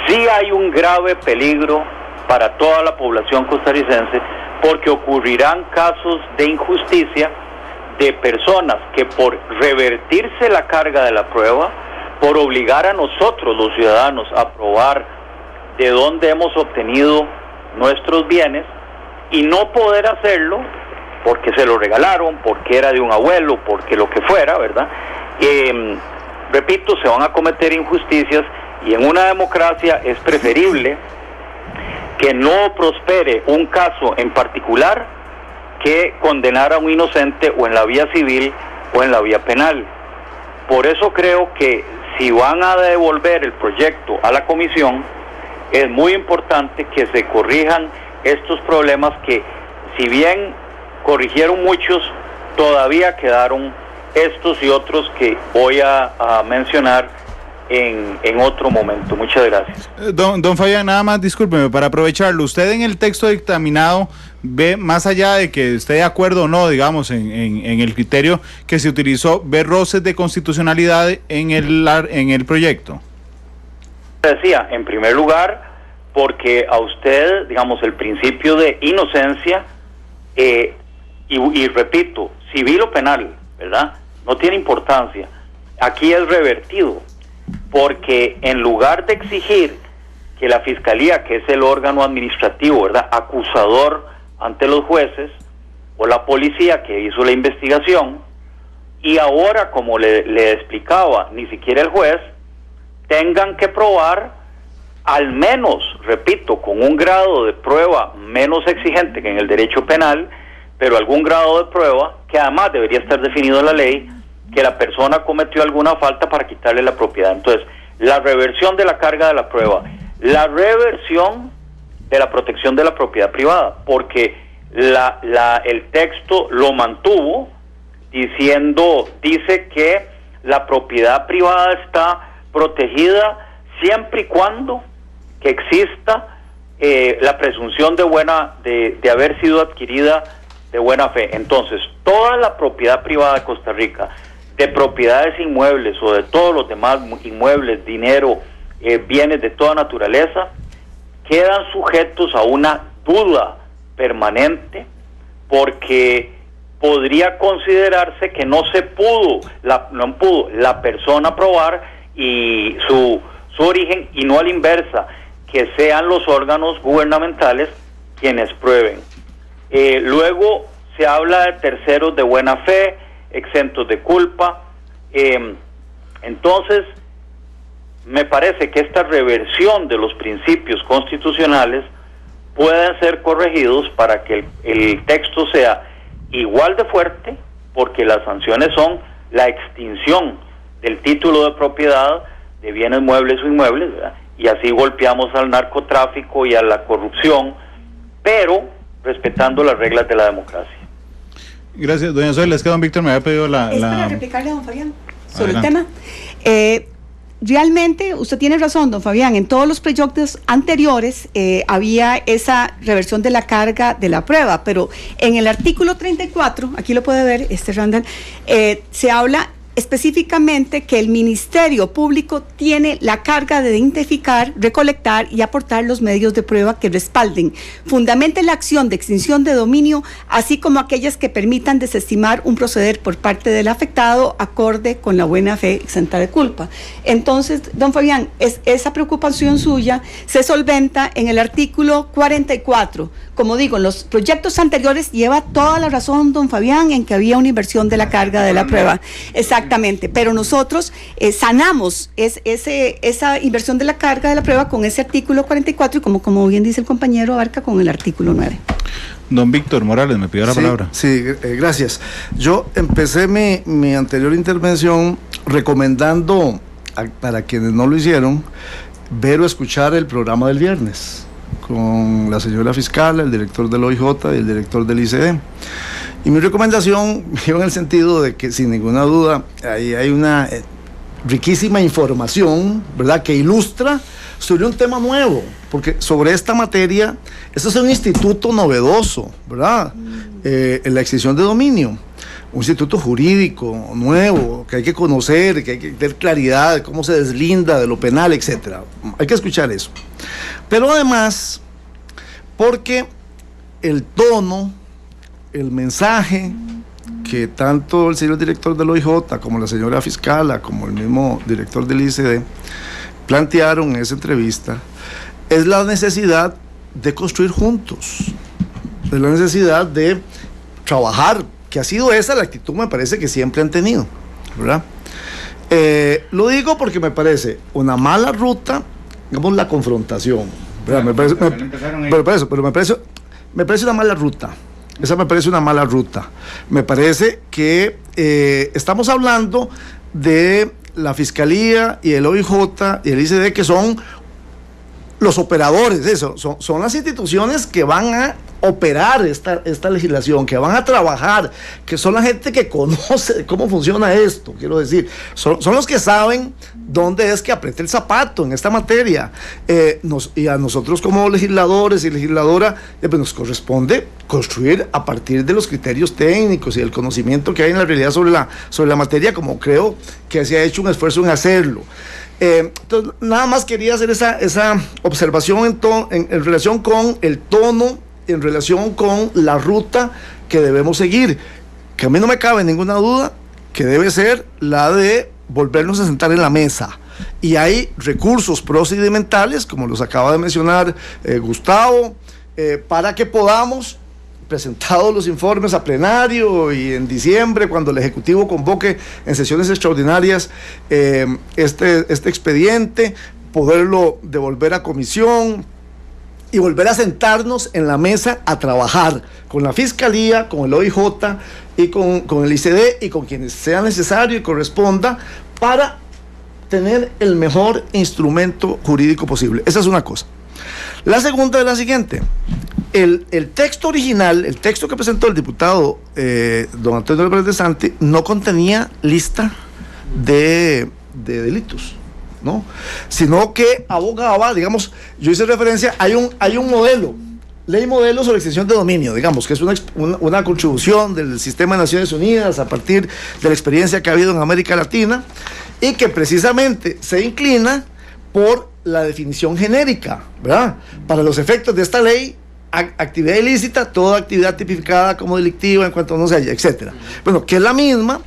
sí hay un grave peligro para toda la población costarricense, porque ocurrirán casos de injusticia de personas que por revertirse la carga de la prueba, por obligar a nosotros los ciudadanos a probar de dónde hemos obtenido nuestros bienes y no poder hacerlo porque se lo regalaron, porque era de un abuelo, porque lo que fuera, ¿verdad? Repito, se van a cometer injusticias y en una democracia es preferible que no prospere un caso en particular que condenar a un inocente o en la vía civil o en la vía penal. Por eso creo que si van a devolver el proyecto a la comisión, es muy importante que se corrijan estos problemas que, si bien corrigieron muchos, todavía quedaron estos y otros que voy a mencionar en otro momento. Muchas gracias. Don Fabián, nada más, discúlpeme, para aprovecharlo, usted en el texto dictaminado ve, más allá de que esté de acuerdo o no, digamos, en el criterio que se utilizó, ve roces de constitucionalidad en el proyecto. Decía, en primer lugar, porque a usted, digamos, el principio de inocencia, y repito, civil o penal, ¿verdad?, no tiene importancia. Aquí es revertido, porque en lugar de exigir que la Fiscalía, que es el órgano administrativo, ¿verdad?, acusador ante los jueces, o la policía que hizo la investigación, y ahora, como le explicaba, ni siquiera el juez, tengan que probar, al menos, repito, con un grado de prueba menos exigente que en el derecho penal, pero algún grado de prueba, que además debería estar definido en la ley, que la persona cometió alguna falta para quitarle la propiedad. Entonces, la reversión de la carga de la prueba, la reversión de la protección de la propiedad privada, porque el texto lo mantuvo dice que la propiedad privada está protegida siempre y cuando que exista la presunción de haber sido adquirida de buena fe. Entonces, toda la propiedad privada de Costa Rica, de propiedades inmuebles o de todos los demás inmuebles, dinero, bienes de toda naturaleza, quedan sujetos a una duda permanente, porque podría considerarse que no pudo la persona probar y su origen, y no a la inversa, que sean los órganos gubernamentales quienes prueben. Luego se habla de terceros de buena fe, exentos de culpa. Entonces, me parece que esta reversión de los principios constitucionales pueden ser corregidos para que el texto sea igual de fuerte, porque las sanciones son la extinción del título de propiedad de bienes muebles o inmuebles, ¿verdad?, y así golpeamos al narcotráfico y a la corrupción, pero respetando las reglas de la democracia. Gracias, doña Zoila. Es que don Víctor me había pedido Es para replicarle a don Fabián sobre Adelante. el tema. Realmente, usted tiene razón, don Fabián, en todos los proyectos anteriores había esa reversión de la carga de la prueba, pero en el artículo 34, aquí lo puede ver, Randall, se habla específicamente que el Ministerio Público tiene la carga de identificar, recolectar y aportar los medios de prueba que respalden, fundamenten la acción de extinción de dominio, así como aquellas que permitan desestimar un proceder por parte del afectado acorde con la buena fe exenta de culpa. Entonces, don Fabián, esa preocupación suya se solventa en el artículo 44. Como digo, en los proyectos anteriores lleva toda la razón, don Fabián, en que había una inversión de la carga de la prueba. Exactamente, pero nosotros sanamos esa inversión de la carga de la prueba con ese artículo 44 y como bien dice el compañero, abarca con el artículo 9. Don Víctor Morales me pidió la palabra. Sí, gracias. Yo empecé mi anterior intervención recomendando, para quienes no lo hicieron, ver o escuchar el programa del viernes con la señora fiscal, el director del OIJ y el director del ICD. Y mi recomendación iba en el sentido de que, sin ninguna duda, ahí hay una riquísima información, ¿verdad?, que ilustra sobre un tema nuevo, porque sobre esta materia, esto es un instituto novedoso, ¿verdad?, en la extinción de dominio, un instituto jurídico nuevo, que hay que conocer, que hay que tener claridad de cómo se deslinda de lo penal, etcétera. Hay que escuchar eso. Pero además, porque el tono, el mensaje que tanto el señor director del OIJ, como la señora fiscala, como el mismo director del ICD, plantearon en esa entrevista, es la necesidad de construir juntos, es la necesidad de trabajar, que ha sido esa la actitud, me parece, que siempre han tenido, ¿verdad? Lo digo porque me parece una mala ruta, digamos, la confrontación, ¿verdad? Me parece una mala ruta. Esa me parece una mala ruta. Me parece que estamos hablando de la Fiscalía y el OIJ y el ICD, que son los operadores, eso, son las instituciones que van a operar esta legislación, que van a trabajar, que son la gente que conoce cómo funciona esto, quiero decir, son los que saben dónde es que aprieta el zapato en esta materia, y a nosotros como legisladores y legisladoras pues nos corresponde construir a partir de los criterios técnicos y el conocimiento que hay en la realidad sobre la materia, como creo que se ha hecho un esfuerzo en hacerlo. Entonces, nada más quería hacer esa observación en relación con el tono, en relación con la ruta que debemos seguir, que a mí no me cabe ninguna duda que debe ser la de volvernos a sentar en la mesa. Y hay recursos procedimentales, como los acaba de mencionar Gustavo, para que podamos, presentados los informes a plenario y en diciembre, cuando el Ejecutivo convoque en sesiones extraordinarias este expediente, poderlo devolver a comisión y volver a sentarnos en la mesa a trabajar con la Fiscalía, con el OIJ y con el ICD y con quienes sea necesario y corresponda, para tener el mejor instrumento jurídico posible. Esa es una cosa. La segunda es la siguiente. El texto original, el texto que presentó el diputado don Antonio Álvarez de Santi, no contenía lista de delitos, ¿no? Sino que abogaba, digamos, yo hice referencia, hay un modelo, ley modelo sobre extinción de dominio, digamos, que es una contribución del sistema de Naciones Unidas a partir de la experiencia que ha habido en América Latina, y que precisamente se inclina por la definición genérica, ¿verdad? Para los efectos de esta ley, actividad ilícita, toda actividad tipificada como delictiva en cuanto no se haya, etcétera. Bueno, que es la misma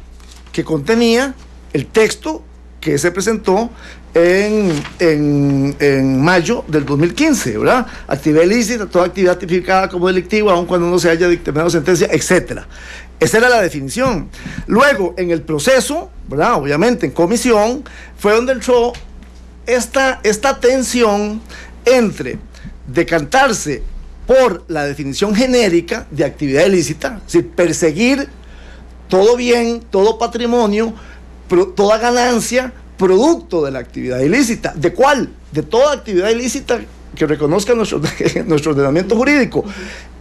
que contenía el texto que se presentó en mayo del 2015, ¿verdad? Actividad ilícita, toda actividad tipificada como delictiva, aun cuando no se haya dictaminado sentencia, etcétera. Esa era la definición. Luego, en el proceso, ¿verdad?, obviamente en comisión, fue donde entró esta tensión entre decantarse por la definición genérica de actividad ilícita, es decir, perseguir todo bien, todo patrimonio, toda ganancia producto de la actividad ilícita. ¿De cuál? De toda actividad ilícita que reconozca nuestro ordenamiento jurídico.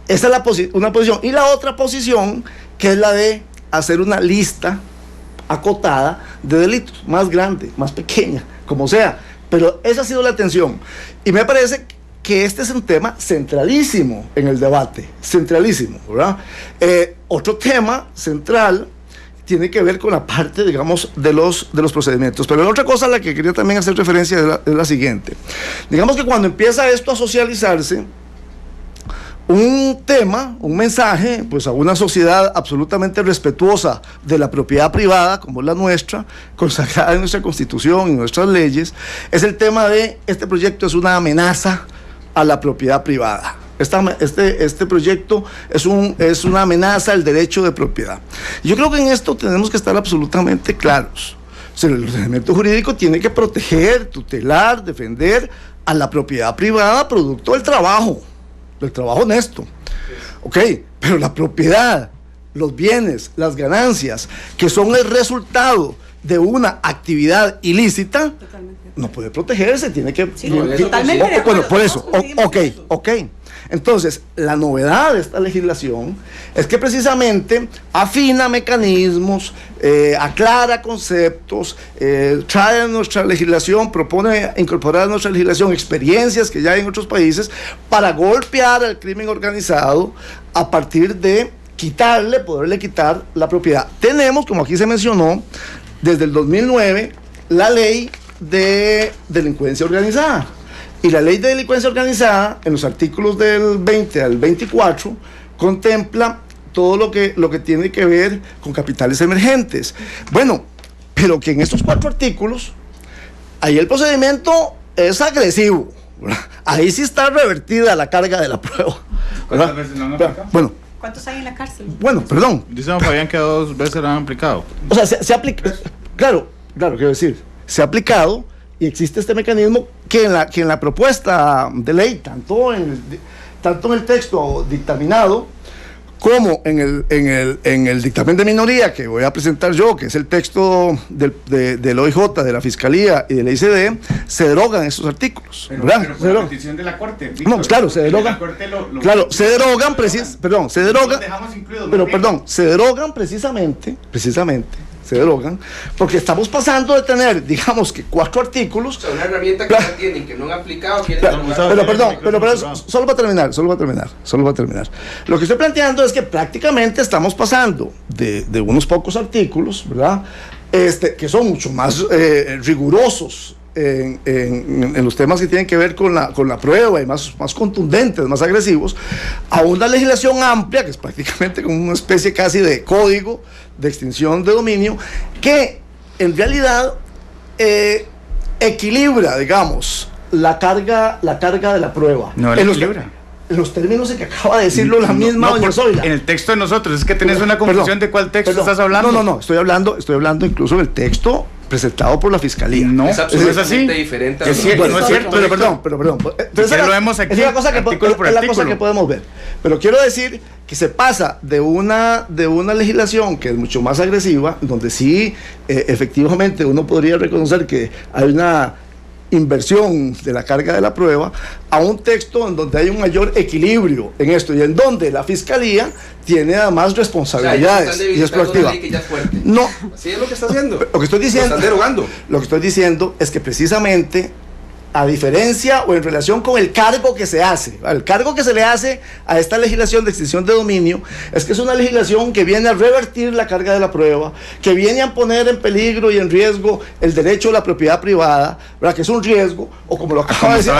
Esa es una posición. Y la otra posición, que es la de hacer una lista acotada de delitos, más grande, más pequeña, como sea. Pero esa ha sido la tensión. Y me parece que este es un tema centralísimo en el debate, centralísimo, ¿verdad? Otro tema central tiene que ver con la parte, digamos, de los procedimientos. Pero la otra cosa a la que quería también hacer referencia es la siguiente. Digamos que cuando empieza esto a socializarse, un tema, un mensaje, pues a una sociedad absolutamente respetuosa de la propiedad privada, como es la nuestra, consagrada en nuestra Constitución y nuestras leyes, es el tema de este proyecto es una amenaza a la propiedad privada. Este proyecto es una amenaza al derecho de propiedad. Yo creo que en esto tenemos que estar absolutamente claros. O sea, el ordenamiento jurídico tiene que proteger, tutelar, defender a la propiedad privada producto del trabajo honesto. Ok, pero la propiedad, los bienes, las ganancias, que son el resultado de una actividad ilícita, no puede protegerse, tiene que... Sí, totalmente de acuerdo. Bueno, por eso, Todos coincidimos ok. Entonces, la novedad de esta legislación es que precisamente afina mecanismos, aclara conceptos, trae a nuestra legislación, propone incorporar a nuestra legislación experiencias que ya hay en otros países para golpear al crimen organizado a partir de poderle quitar la propiedad. Tenemos, como aquí se mencionó, desde el 2009, la ley de delincuencia organizada. Y la ley de delincuencia organizada, en los artículos del 20 al 24, contempla todo lo que tiene que ver con capitales emergentes. Bueno, pero que en estos 4 artículos, ahí el procedimiento es agresivo, ¿verdad? Ahí sí está revertida la carga de la prueba, ¿verdad? ¿Cuántas veces lo han aplicado? Bueno, ¿Cuántos hay en la cárcel? bueno, perdón. Dice don Fabián que 2 veces lo han aplicado. O sea, se aplica, claro, quiero decir, se ha aplicado y existe este mecanismo que en la propuesta de ley, tanto en el texto dictaminado como en el dictamen de minoría que voy a presentar yo, que es el texto del OIJ, de la Fiscalía y de la ICD, se derogan esos artículos. Pero ¿verdad? por petición de la Corte. No, claro, se derogan. Claro, se derogan, se derogan. Pero perdón, se derogan precisamente, se derogan, porque estamos pasando de tener, digamos que 4 artículos. O sea, una herramienta que ya tienen, que no han aplicado, pero solo va a terminar. Lo que estoy planteando es que prácticamente estamos pasando de unos pocos artículos, ¿verdad? Que son mucho más rigurosos en los temas que tienen que ver con la prueba y más contundentes, más agresivos, a una legislación amplia, que es prácticamente como una especie casi de código de extinción de dominio, que en realidad equilibra, digamos, la carga de la prueba. No, equilibra. En los términos en que acaba de decirlo la misma doña Zoila. En el texto de nosotros, es que tenés una confusión de cuál texto estás hablando. No, estoy hablando incluso del texto presentado por la Fiscalía. No, es absolutamente diferente. Es cierto, no es cierto. Pero perdón. Ya lo vemos aquí, es una cosa artículo por es la artículo. cosa que podemos ver. Pero quiero decir que se pasa de una legislación que es mucho más agresiva, donde sí, efectivamente, uno podría reconocer que hay una inversión de la carga de la prueba, a un texto en donde hay un mayor equilibrio en esto y en donde la Fiscalía tiene además responsabilidades, y es proactiva. No, así es lo que está haciendo. Lo que estoy diciendo, lo están derogando. Lo que estoy diciendo es que precisamente, a diferencia o en relación con el cargo que se hace, el cargo que se le hace a esta legislación de extinción de dominio, es que es una legislación que viene a revertir la carga de la prueba, que viene a poner en peligro y en riesgo el derecho a la propiedad privada, ¿verdad? Que es un riesgo, o como lo acaba de decir,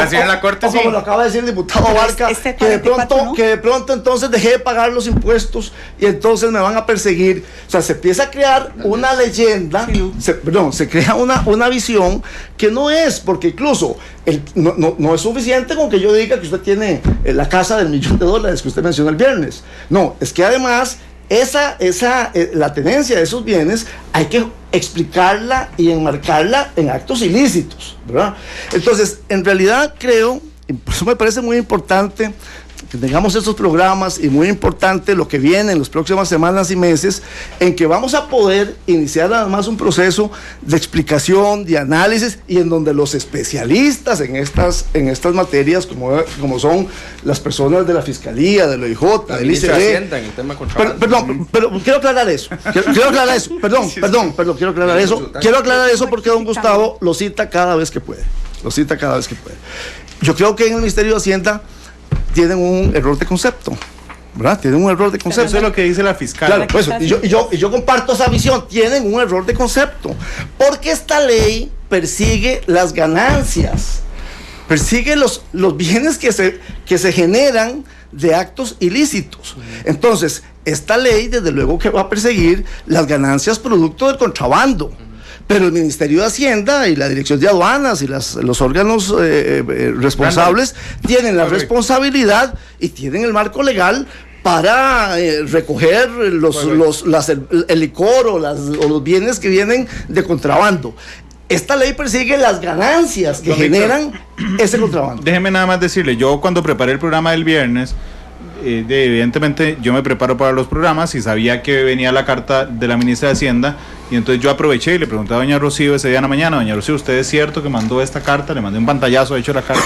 como lo acaba de decir el diputado Barca, que de pronto entonces dejé de pagar los impuestos y entonces me van a perseguir. O sea, se empieza a crear una leyenda, se crea una visión que no es, porque incluso no es suficiente con que yo diga que usted tiene la casa del $1.000.000 que usted mencionó el viernes. No, es que además la tenencia de esos bienes hay que explicarla y enmarcarla en actos ilícitos, ¿verdad? Entonces, en realidad creo, y por eso me parece muy importante que tengamos estos programas, y muy importante lo que viene en las próximas semanas y meses, en que vamos a poder iniciar además un proceso de explicación, de análisis, y en donde los especialistas en estas materias, como son las personas de la Fiscalía, del OIJ, del ICD, pero quiero aclarar eso, quiero aclarar eso porque don Gustavo lo cita cada vez que puede, Yo creo que en el Ministerio de Hacienda tienen un error de concepto, ¿verdad? Eso es lo que dice la fiscal. Claro, pues, y yo comparto esa visión. Tienen un error de concepto, porque esta ley persigue las ganancias, persigue los bienes que se generan de actos ilícitos. Entonces, esta ley desde luego que va a perseguir las ganancias producto del contrabando. Pero el Ministerio de Hacienda y la Dirección de Aduanas y los órganos responsables tienen la responsabilidad y tienen el marco legal para recoger el licor o los bienes que vienen de contrabando. Esta ley persigue las ganancias que generan ese contrabando. Déjeme nada más decirle, yo cuando preparé el programa del viernes, evidentemente yo me preparo para los programas y sabía que venía la carta de la ministra de Hacienda, y entonces yo aproveché y le pregunté a doña Rocío ese día en la mañana: doña Rocío, ¿usted es cierto que mandó esta carta? Le mandé un pantallazo, de hecho, la carta.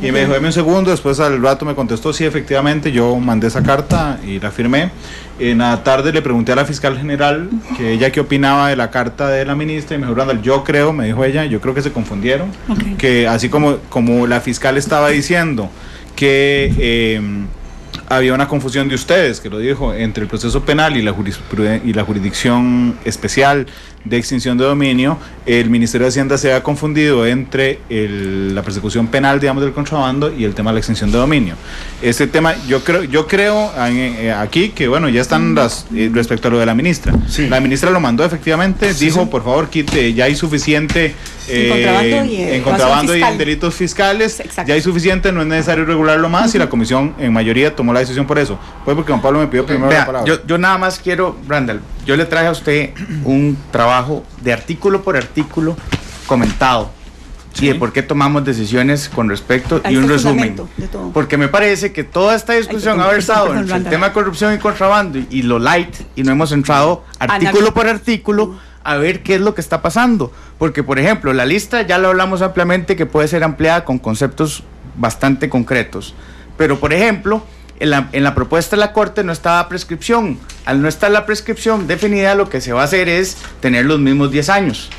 Y me dijo, deme un segundo. Después al rato me contestó: sí, efectivamente, yo mandé esa carta y la firmé. En la tarde le pregunté a la fiscal general que ella qué opinaba de la carta de la ministra, y me dijo: Randall, yo creo, me dijo ella, yo creo que se confundieron, que así como la fiscal estaba diciendo que había una confusión de ustedes, que lo dijo, entre el proceso penal y la jurisdicción especial de extinción de dominio, el Ministerio de Hacienda se ha confundido entre la persecución penal, digamos, del contrabando y el tema de la extinción de dominio. Este tema, yo creo aquí que, bueno, ya están respecto a lo de la ministra. Sí. La ministra lo mandó efectivamente, sí, dijo, sí, por favor, quite, ya hay suficiente en contrabando y en delitos fiscales. Exacto. Ya hay suficiente, no es necesario regularlo más, y la comisión en mayoría tomó la decisión por eso. Pues porque Juan Pablo me pidió primero la palabra. Yo nada más quiero, Randall, yo le traje a usted un trabajo de artículo por artículo comentado, sí, y de por qué tomamos decisiones con respecto, y un resumen, porque me parece que toda esta discusión ha versado entre el tema de corrupción y contrabando y lo light, y no hemos entrado artículo por artículo a ver qué es lo que está pasando, porque por ejemplo la lista ya lo hablamos ampliamente, que puede ser ampliada con conceptos bastante concretos, pero por ejemplo en la propuesta de la Corte no estaba prescripción. Al no estar la prescripción definida, lo que se va a hacer es tener los mismos 10 años,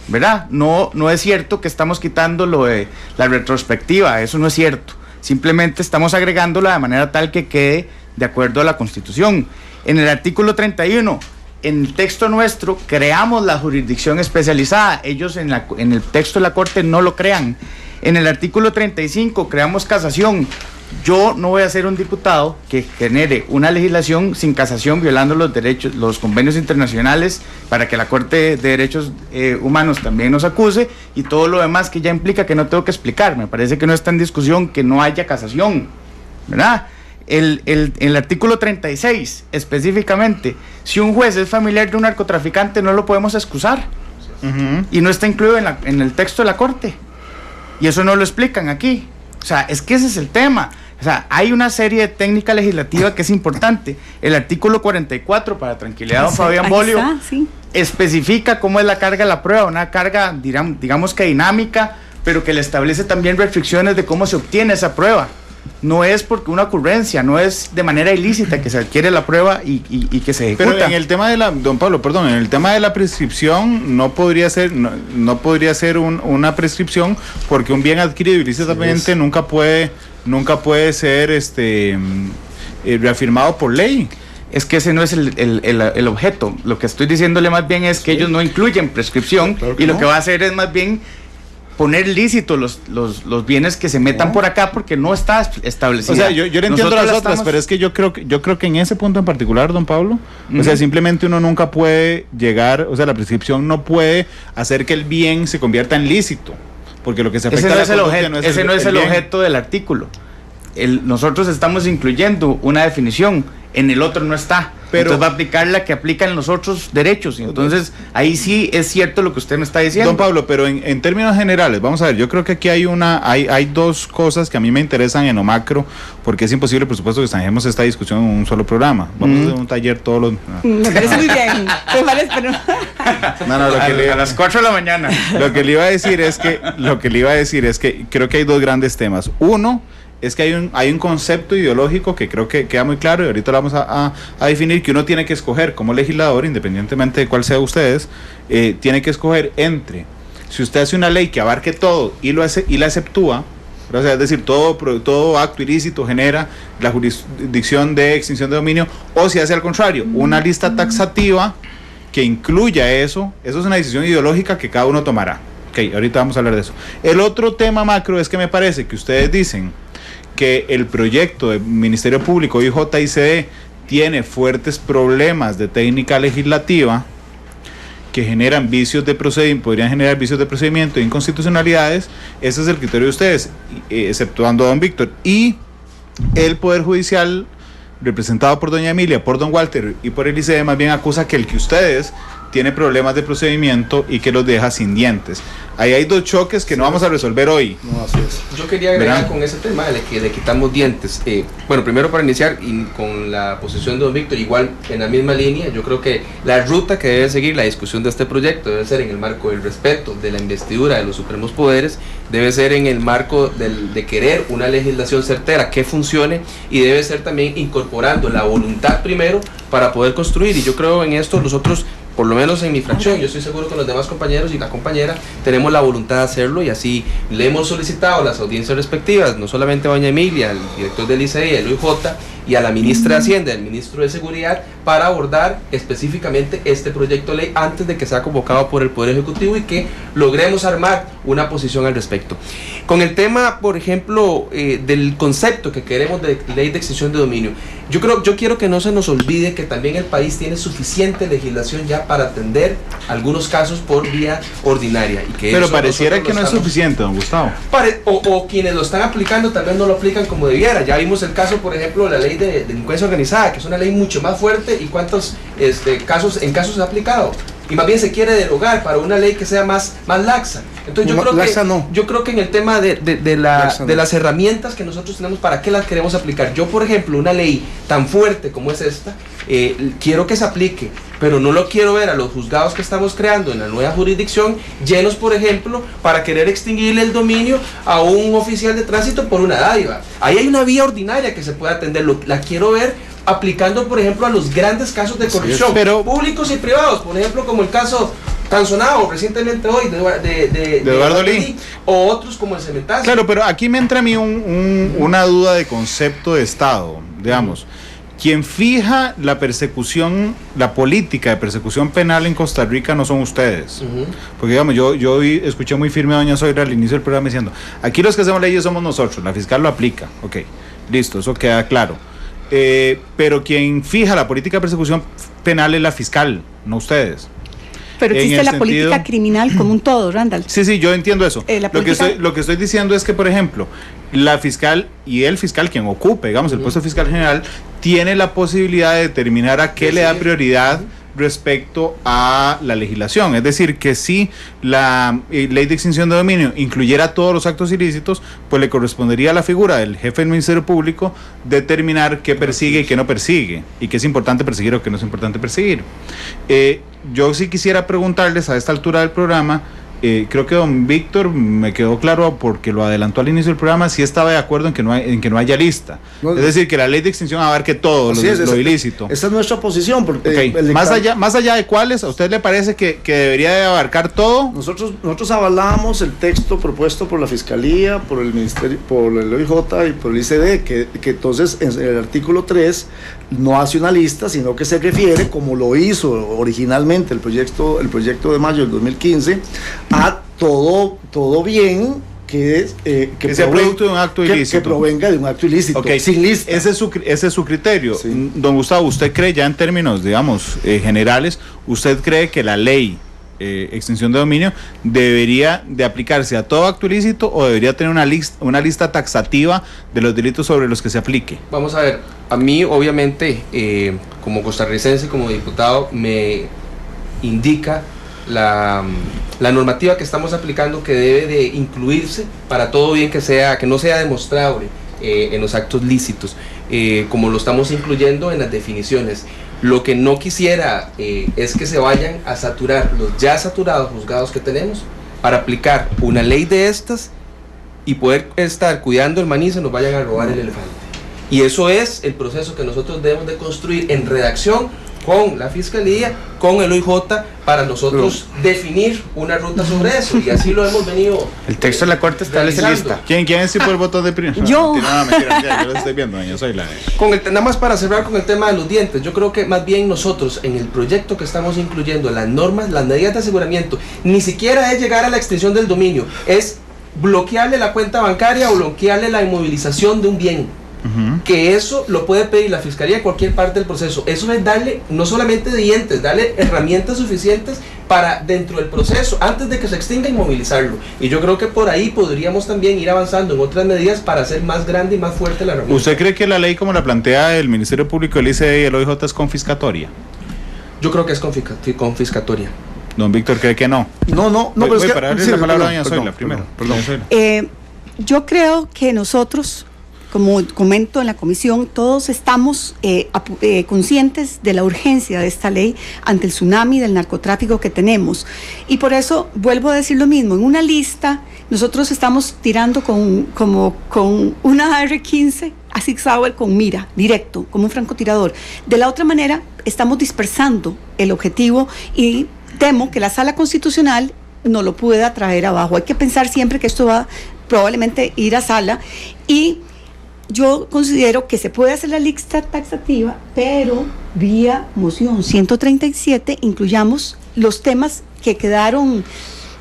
¿verdad? No es cierto que estamos quitando lo de la retrospectiva, eso no es cierto. Simplemente estamos agregándola de manera tal que quede de acuerdo a la Constitución. En el artículo 31, en el texto nuestro, creamos la jurisdicción especializada. Ellos en el texto de la Corte no lo crean. En el artículo 35, creamos casación. Yo no voy a ser un diputado que genere una legislación sin casación, violando los derechos, los convenios internacionales, para que la Corte de Derechos Humanos también nos acuse, y todo lo demás que ya implica que no tengo que explicar. Me parece que no está en discusión que no haya casación, ¿verdad? El artículo 36, específicamente, si un juez es familiar de un narcotraficante, no lo podemos excusar, y no está incluido en el texto de la Corte, y eso no lo explican aquí. O sea, es que ese es el tema. O sea, hay una serie de técnica legislativa que es importante. El artículo 44, para tranquilidad de don Fabián Bolio, sí, especifica cómo es la carga de la prueba, una carga, digamos que dinámica, pero que le establece también restricciones de cómo se obtiene esa prueba. No es porque una ocurrencia, no es de manera ilícita que se adquiere la prueba y que se ejecuta. Pero en el tema de don Pablo, perdón, en el tema de la prescripción no podría ser una prescripción, porque un bien adquirido ilícitamente nunca puede ser reafirmado por ley. Es que ese no es el objeto. Lo que estoy diciéndole más bien es que ellos no incluyen prescripción, claro que y lo que va a hacer es más bien poner lícito los bienes que se metan por acá, porque no está establecido. O sea, yo le entiendo las otras, pero es que yo creo que en ese punto en particular, don Pablo, o sea, simplemente uno nunca puede llegar, o sea, la prescripción no puede hacer que el bien se convierta en lícito, porque lo que se afecta ese no es el objeto del artículo. Nosotros estamos incluyendo una definición, en el otro no está. Pero entonces va a aplicar la que aplican los otros derechos. Entonces, ahí sí es cierto lo que usted me está diciendo. Don Pablo, pero en términos generales, vamos a ver, yo creo que aquí hay dos cosas que a mí me interesan en lo macro, porque es imposible, por supuesto, que zanjemos esta discusión en un solo programa. Vamos a hacer un taller todos los... Me parece muy bien. Me parece, pero... a las 4 de la mañana. Lo que le iba a decir es que creo que hay dos grandes temas. Uno es que hay un concepto ideológico que creo que queda muy claro, y ahorita lo vamos a definir, que uno tiene que escoger como legislador, independientemente de cuál sea ustedes, tiene que escoger entre, si usted hace una ley que abarque todo y la exceptúa, o sea, es decir, todo acto ilícito genera la jurisdicción de extinción de dominio, o si hace al contrario, una lista taxativa que incluya eso es una decisión ideológica que cada uno tomará. Ok, ahorita vamos a hablar de eso. El otro tema macro es que me parece que ustedes dicen que el proyecto del Ministerio Público, IJICD, tiene fuertes problemas de técnica legislativa que generan podrían generar vicios de procedimiento e inconstitucionalidades. Ese es el criterio de ustedes, exceptuando a don Víctor. Y el Poder Judicial, representado por doña Emilia, por don Walter y por el ICD, más bien acusa que el que ustedes tiene problemas de procedimiento y que los deja sin dientes. Ahí hay dos choques que no vamos a resolver hoy. No, así es. Yo quería agregar ¿verdad? con ese tema de que le quitamos dientes. Bueno, primero para iniciar y con la posición de don Víctor, igual en la misma línea, yo creo que la ruta que debe seguir la discusión de este proyecto debe ser en el marco del respeto de la investidura de los supremos poderes, debe ser en el marco de querer una legislación certera que funcione y debe ser también incorporando la voluntad primero para poder construir. Y yo creo en esto nosotros, por lo menos en mi fracción, yo estoy seguro que los demás compañeros y la compañera tenemos la voluntad de hacerlo, y así le hemos solicitado a las audiencias respectivas, no solamente a doña Emilia, al director del ICI, al OIJ, y a la ministra de Hacienda, al ministro de Seguridad, para abordar específicamente este proyecto de ley antes de que sea convocado por el Poder Ejecutivo y que logremos armar una posición al respecto. Con el tema, por ejemplo, del concepto que queremos de ley de extinción de dominio, yo quiero que no se nos olvide que también el país tiene suficiente legislación ya para atender algunos casos por vía ordinaria. Y que pero pareciera que no es suficiente, don Gustavo. O quienes lo están aplicando tal vez no lo aplican como debiera. Ya vimos el caso, por ejemplo, de la ley de delincuencia organizada, que es una ley mucho más fuerte, y cuántos casos se ha aplicado. Y más bien se quiere derogar para una ley que sea más laxa. Entonces yo creo que en el tema de las herramientas que nosotros tenemos, ¿para qué las queremos aplicar? Yo, por ejemplo, una ley tan fuerte como es esta, quiero que se aplique, pero no lo quiero ver a los juzgados que estamos creando en la nueva jurisdicción llenos, por ejemplo, para querer extinguirle el dominio a un oficial de tránsito por una dádiva. Ahí hay una vía ordinaria que se puede atender. La quiero ver aplicando, por ejemplo, a los grandes casos de corrupción, pero públicos y privados, por ejemplo, como el caso tan sonado recientemente hoy de Eduardo Lee, o otros como el Cementazo. Claro, pero aquí me entra a mí una duda de concepto de Estado, digamos. Quien fija la persecución, la política de persecución penal en Costa Rica no son ustedes. Porque, digamos, yo escuché muy firme a doña Zoila al inicio del programa diciendo, aquí los que hacemos leyes somos nosotros, la fiscal lo aplica. Ok, listo, eso queda claro. Pero quien fija la política de persecución penal es la fiscal, no ustedes. Pero existe la política criminal como un todo, Randall. Sí, yo entiendo eso. Lo que estoy diciendo es que, por ejemplo, la fiscal y el fiscal, quien ocupe, digamos, el puesto de fiscal general, tiene la posibilidad de determinar a qué le da prioridad respecto a la legislación. Es decir, que si la ley de extinción de dominio incluyera todos los actos ilícitos, pues le correspondería a la figura del jefe del Ministerio Público determinar qué persigue y qué no persigue, y qué es importante perseguir o qué no es importante perseguir. Yo sí quisiera preguntarles a esta altura del programa, creo que don Víctor me quedó claro porque lo adelantó al inicio del programa, si estaba de acuerdo en que no haya lista. Es decir, que la ley de extinción abarque todo lo ilícito. Esa es nuestra posición. Porque más allá de cuáles, ¿a usted le parece que debería de abarcar todo? Nosotros avalamos el texto propuesto por la Fiscalía, por el Ministerio, por el OIJ y por el ICD, que entonces en el artículo 3 no hace una lista, sino que se refiere, como lo hizo originalmente el proyecto de mayo del 2015, a todo bien que sea producto de un acto ilícito. Que provenga de un acto ilícito, sin lista. Ese es su criterio. Sí. Don Gustavo, ¿usted cree, ya en términos, digamos, generales, usted cree que la ley extinción de dominio debería de aplicarse a todo acto ilícito o debería tener una lista taxativa de los delitos sobre los que se aplique? Vamos a ver, a mí obviamente como costarricense, como diputado, me indica la normativa que estamos aplicando que debe de incluirse para todo bien que no sea demostrable en los actos lícitos, como lo estamos incluyendo en las definiciones. Lo que no quisiera es que se vayan a saturar los ya saturados juzgados que tenemos para aplicar una ley de estas y poder estar cuidando el maní y se nos vayan a robar el elefante. Y eso es el proceso que nosotros debemos de construir en redacción con la Fiscalía, con el OIJ, para nosotros definir una ruta sobre eso, y así lo hemos venido. El texto de la Corte establece lista. ¿Quién es por el voto de primero? Yo. No, mentira, yo lo estoy viendo, yo soy la... Nada más para cerrar con el tema de los dientes, yo creo que más bien nosotros en el proyecto que estamos incluyendo, las normas, las medidas de aseguramiento, ni siquiera es llegar a la extinción del dominio, es bloquearle la cuenta bancaria o bloquearle la inmovilización de un bien. Que eso lo puede pedir la Fiscalía en cualquier parte del proceso. Eso es darle no solamente dientes, darle herramientas suficientes para dentro del proceso, antes de que se extinga, inmovilizarlo. Y yo creo que por ahí podríamos también ir avanzando en otras medidas para hacer más grande y más fuerte la herramienta. ¿Usted cree que la ley como la plantea el Ministerio Público, el ICD y el OIJ es confiscatoria? Yo creo que es confiscatoria. Don Víctor cree que no. No, pero es que... Para darle sí, la palabra a perdón, doña Zoila primero. perdón. Doña Zoila. Yo creo que nosotros, como comento en la comisión, todos estamos conscientes de la urgencia de esta ley ante el tsunami del narcotráfico que tenemos. Y por eso vuelvo a decir lo mismo, en una lista nosotros estamos tirando con una AR-15 a Sig Sauer con mira, directo, como un francotirador. De la otra manera, estamos dispersando el objetivo y temo que la Sala Constitucional no lo pueda traer abajo. Hay que pensar siempre que esto va probablemente ir a sala, y yo considero que se puede hacer la lista taxativa, pero vía moción 137 incluyamos los temas que quedaron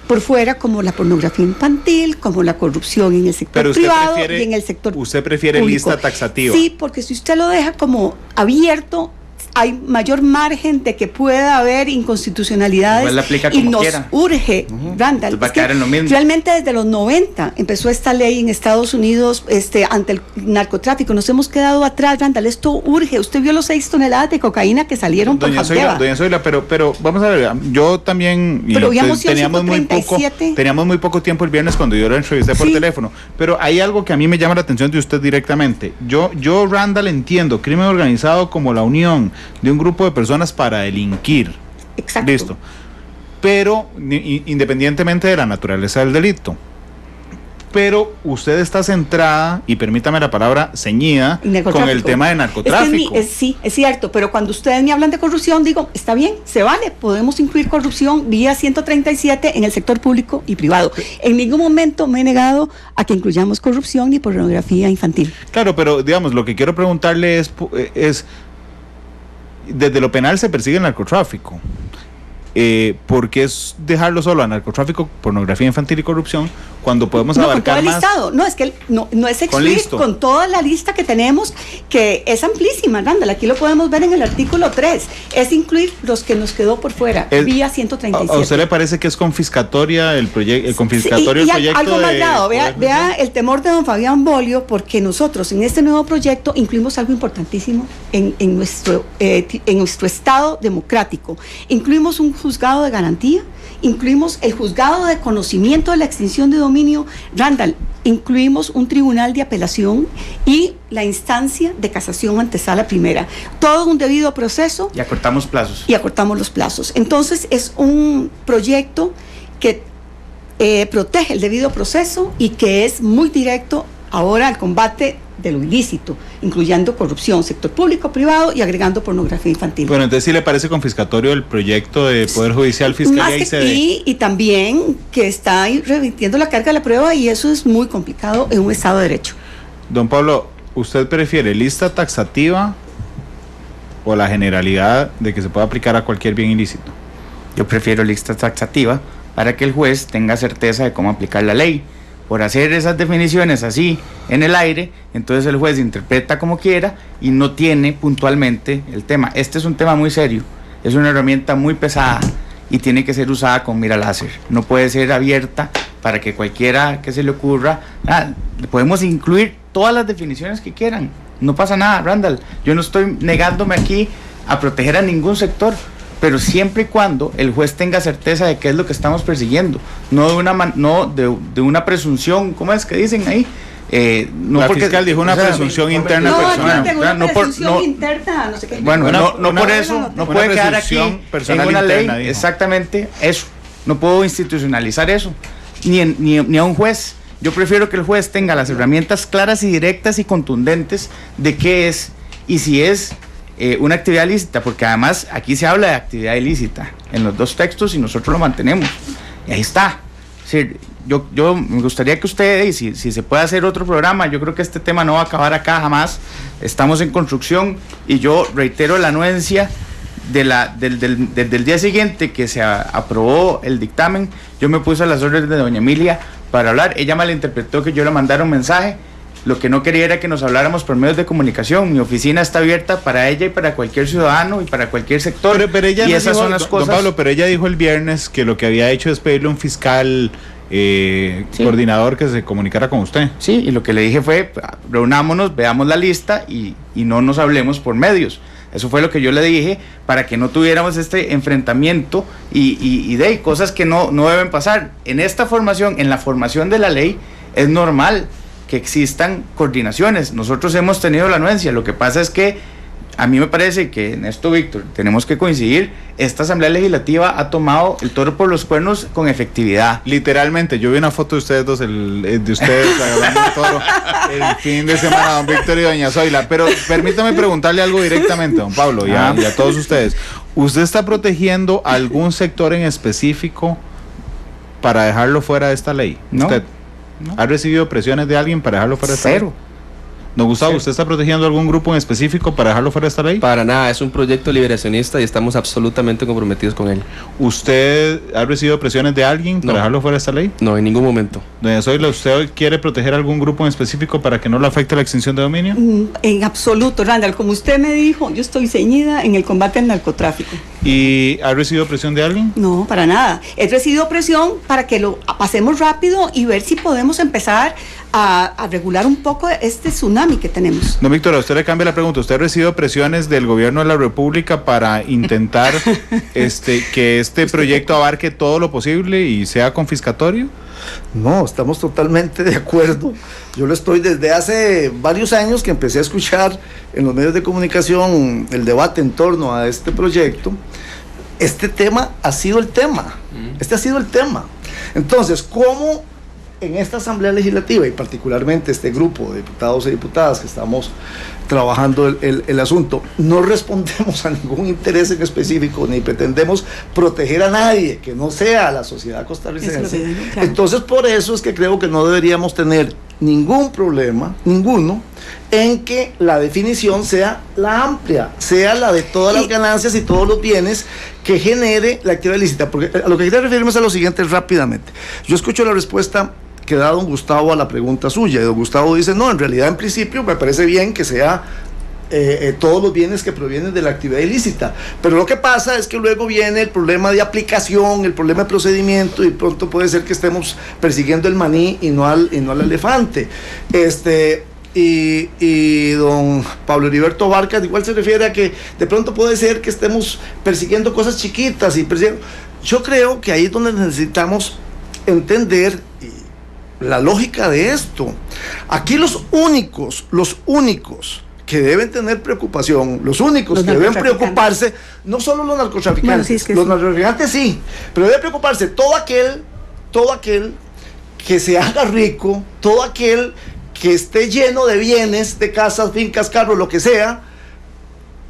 por fuera, como la pornografía infantil, como la corrupción en el sector privado y en el sector público. ¿Usted prefiere lista taxativa? Sí, porque si usted lo deja como abierto, hay mayor margen de que pueda haber inconstitucionalidades, y nos urge, Randall, va a quedar en lo mismo. Realmente desde los 90 empezó esta ley en Estados Unidos ante el narcotráfico. Nos hemos quedado atrás, Randall, esto urge. Usted vio los 6 toneladas de cocaína que salieron por Jateva. Doña Zoila, pero vamos a ver, yo también teníamos muy poco tiempo el viernes cuando yo lo entrevisté por teléfono, pero hay algo que a mí me llama la atención de usted directamente. Yo Randall, entiendo crimen organizado como la unión de un grupo de personas para delinquir. Exacto. Listo. Pero independientemente de la naturaleza del delito. Pero usted está centrada, y permítame la palabra, ceñida con el tema de narcotráfico. Sí, es cierto, pero cuando ustedes me hablan de corrupción, digo, está bien, se vale, podemos incluir corrupción vía 137 en el sector público y privado. En ningún momento me he negado a que incluyamos corrupción ni pornografía infantil. Claro, pero digamos, lo que quiero preguntarle es desde lo penal se persigue el narcotráfico. ¿Por qué es dejarlo solo a narcotráfico, pornografía infantil y corrupción cuando podemos abarcar con todo más? El listado. No, es que no es excluir con toda la lista que tenemos, que es amplísima, Randall. Aquí lo podemos ver en el artículo 3. Es incluir los que nos quedó por fuera, vía 137. ¿A usted le parece que es confiscatoria el proyecto? Y algo más grave, vea el temor de don Fabián Bolio, porque nosotros en este nuevo proyecto incluimos algo importantísimo en nuestro Estado democrático. Incluimos un juzgado de garantía, incluimos el juzgado de conocimiento de la extinción de dominio, Randall, incluimos un tribunal de apelación y la instancia de casación ante sala primera. Todo un debido proceso. Y acortamos plazos. Y acortamos los plazos. Entonces es un proyecto que protege el debido proceso y que es muy directo ahora al combate de lo ilícito, incluyendo corrupción, sector público, privado y agregando pornografía infantil. Bueno, entonces sí le parece confiscatorio el proyecto de Poder Judicial, Fiscalía y CD. Y también que está ahí revirtiendo la carga de la prueba, y eso es muy complicado en un Estado de Derecho. Don Pablo, ¿usted prefiere lista taxativa o la generalidad de que se pueda aplicar a cualquier bien ilícito? Yo prefiero lista taxativa para que el juez tenga certeza de cómo aplicar la ley. Por hacer esas definiciones así en el aire, entonces el juez interpreta como quiera y no tiene puntualmente el tema. Este es un tema muy serio, es una herramienta muy pesada y tiene que ser usada con mira láser. No puede ser abierta para que cualquiera que se le ocurra. Podemos incluir todas las definiciones que quieran, no pasa nada, Randall. Yo no estoy negándome aquí a proteger a ningún sector, pero siempre y cuando el juez tenga certeza de qué es lo que estamos persiguiendo, no de una presunción, ¿cómo es que dicen ahí? La fiscal dijo una presunción interna personal. No, presunción interna, no sé qué. Bueno, no por eso, no puede quedar aquí en una ley, exactamente eso. No puedo institucionalizar eso, ni a un juez. Yo prefiero que el juez tenga las herramientas claras y directas y contundentes de qué es y si es una actividad ilícita, porque además aquí se habla de actividad ilícita en los dos textos y nosotros lo mantenemos. Y ahí está. Sí, yo me gustaría que usted, y si se puede hacer otro programa, yo creo que este tema no va a acabar acá jamás. Estamos en construcción y yo reitero la anuencia del día siguiente que se aprobó el dictamen. Yo me puse a las órdenes de doña Emilia para hablar. Ella malinterpretó que yo le mandara un mensaje. Lo que no quería era que nos habláramos por medios de comunicación. Mi oficina está abierta para ella y para cualquier ciudadano y para cualquier sector. Pero ella y no esas dijo, son las cosas. Don Pablo, pero ella dijo el viernes que lo que había hecho es pedirle a un fiscal coordinador que se comunicara con usted. Sí, y lo que le dije fue, reunámonos, veamos la lista y no nos hablemos por medios. Eso fue lo que yo le dije, para que no tuviéramos este enfrentamiento y de cosas que no deben pasar. En esta formación, en la formación de la ley, es normal que existan coordinaciones. Nosotros hemos tenido la anuencia. Lo que pasa es que a mí me parece que en esto, Víctor, tenemos que coincidir. Esta Asamblea Legislativa ha tomado el toro por los cuernos con efectividad. Literalmente, yo vi una foto de ustedes dos, de ustedes agarrando el toro el fin de semana, don Víctor y doña Zoila. Pero permítame preguntarle algo directamente, don Pablo, y a todos ustedes. ¿Usted está protegiendo algún sector en específico para dejarlo fuera de esta ley? No. ¿Usted ha recibido presiones de alguien para dejarlo fuera de esta ley? Cero. Don Gustavo, ¿usted está protegiendo algún grupo en específico para dejarlo fuera de esta ley? Para nada, es un proyecto liberacionista y estamos absolutamente comprometidos con él. ¿Usted ha recibido presiones de alguien para dejarlo fuera de esta ley? No, en ningún momento. Doña Zoila, ¿usted quiere proteger algún grupo en específico para que no le afecte la extinción de dominio? En absoluto, Randall, como usted me dijo, yo estoy ceñida en el combate al narcotráfico. ¿Y ha recibido presión de alguien? No, para nada. He recibido presión para que lo pasemos rápido y ver si podemos empezar a regular un poco este tsunami que tenemos. No, Víctor, a usted le cambia la pregunta. ¿Usted ha recibido presiones del gobierno de la República para intentar que este proyecto abarque todo lo posible y sea confiscatorio? No, estamos totalmente de acuerdo. Yo lo estoy desde hace varios años que empecé a escuchar en los medios de comunicación el debate en torno a este proyecto. Este tema ha sido el tema. Este ha sido el tema. Entonces, ¿cómo en esta Asamblea Legislativa y particularmente este grupo de diputados y diputadas que estamos trabajando el asunto, no respondemos a ningún interés en específico ni pretendemos proteger a nadie que no sea la sociedad costarricense? Claro. Entonces, por eso es que creo que no deberíamos tener ningún problema, ninguno, en que la definición sea la amplia, sea la de todas las ganancias y todos los bienes que genere la actividad ilícita. Porque a lo que quiero referirme es a lo siguiente rápidamente. Yo escucho la respuesta que da don Gustavo a la pregunta suya, y don Gustavo dice, no, en realidad en principio me parece bien que sea todos los bienes que provienen de la actividad ilícita, pero lo que pasa es que luego viene el problema de aplicación, el problema de procedimiento, y pronto puede ser que estemos persiguiendo el maní y no al elefante. Y don Pablo Heriberto Vargas igual se refiere a que de pronto puede ser que estemos persiguiendo cosas chiquitas yo creo que ahí es donde necesitamos entender la lógica de esto. Aquí los únicos que deben tener preocupación, los únicos que deben preocuparse, no solo los narcotraficantes, bueno, los narcotraficantes sí, pero debe preocuparse todo aquel que se haga rico, todo aquel que esté lleno de bienes, de casas, fincas, carros, lo que sea,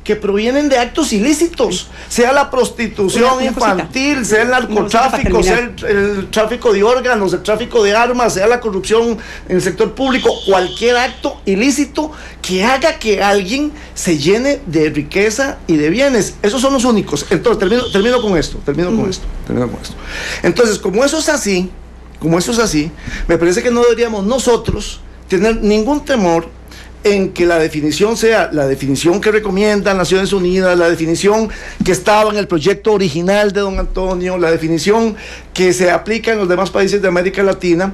que provienen de actos ilícitos, sea la prostitución infantil, sea el narcotráfico, sea el tráfico de órganos, el tráfico de armas, sea la corrupción en el sector público, cualquier acto ilícito que haga que alguien se llene de riqueza y de bienes. Esos son los únicos. Entonces, termino con esto. Entonces, como eso es así, me parece que no deberíamos nosotros tener ningún temor en que la definición sea la definición que recomiendan Naciones Unidas, la definición que estaba en el proyecto original de don Antonio, la definición que se aplica en los demás países de América Latina,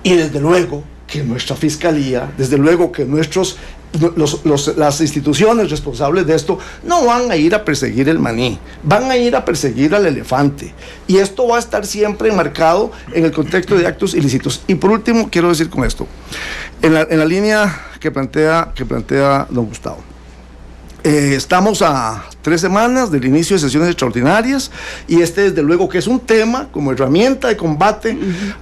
y desde luego que nuestra fiscalía, desde luego que las instituciones responsables de esto no van a ir a perseguir el maní, van a ir a perseguir al elefante, y esto va a estar siempre enmarcado en el contexto de actos ilícitos. Y por último, quiero decir con esto, en la línea que plantea don Gustavo, estamos a 3 semanas del inicio de sesiones extraordinarias, y desde luego que es un tema como herramienta de combate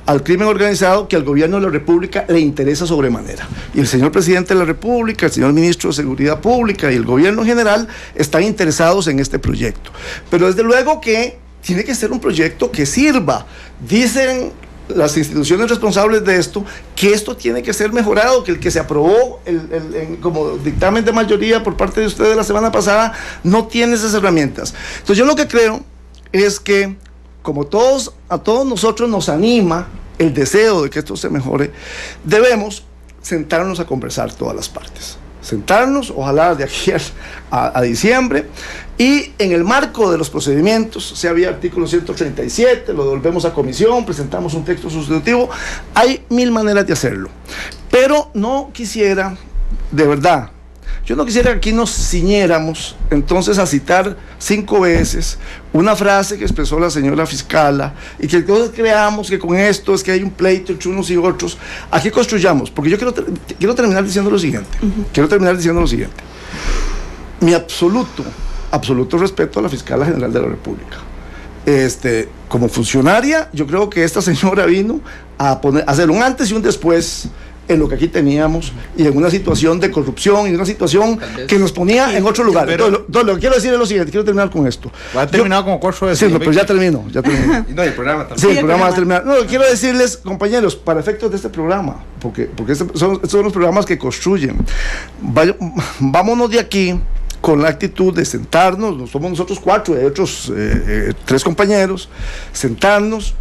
al crimen organizado que al gobierno de la República le interesa sobremanera, y el señor presidente de la República, el señor ministro de Seguridad Pública y el gobierno en general están interesados en este proyecto, pero desde luego que tiene que ser un proyecto que sirva. Dicen las instituciones responsables de esto que esto tiene que ser mejorado, que el que se aprobó como dictamen de mayoría por parte de ustedes la semana pasada no tiene esas herramientas. Entonces yo lo que creo es que como a todos nosotros nos anima el deseo de que esto se mejore, debemos sentarnos a conversar todas las partes. Sentarnos, ojalá de aquí a diciembre, y en el marco de los procedimientos, se había artículo 137, lo devolvemos a comisión, presentamos un texto sustitutivo, hay 1000 maneras de hacerlo, pero no quisiera, de verdad, Yo no quisiera que aquí nos ciñéramos entonces a citar 5 veces una frase que expresó la señora fiscala y que todos creamos que con esto es que hay un pleito entre unos y otros. Aquí construyamos, porque yo quiero terminar diciendo lo siguiente. Mi absoluto respeto a la fiscala general de la República. Como funcionaria, yo creo que esta señora vino a hacer un antes y un después en lo que aquí teníamos y en una situación de corrupción y en una situación que nos ponía en otro lugar. Entonces, lo que quiero decir es lo siguiente, quiero terminar con esto. Ha terminado como 4 veces. Sí, pero ya termino. No, el programa también. Sí, el programa va a terminar. No, quiero decirles, compañeros, para efectos de este programa, porque estos son los programas que construyen. Vámonos de aquí con la actitud de sentarnos, no somos nosotros 4, hay otros 3 compañeros, sentarnos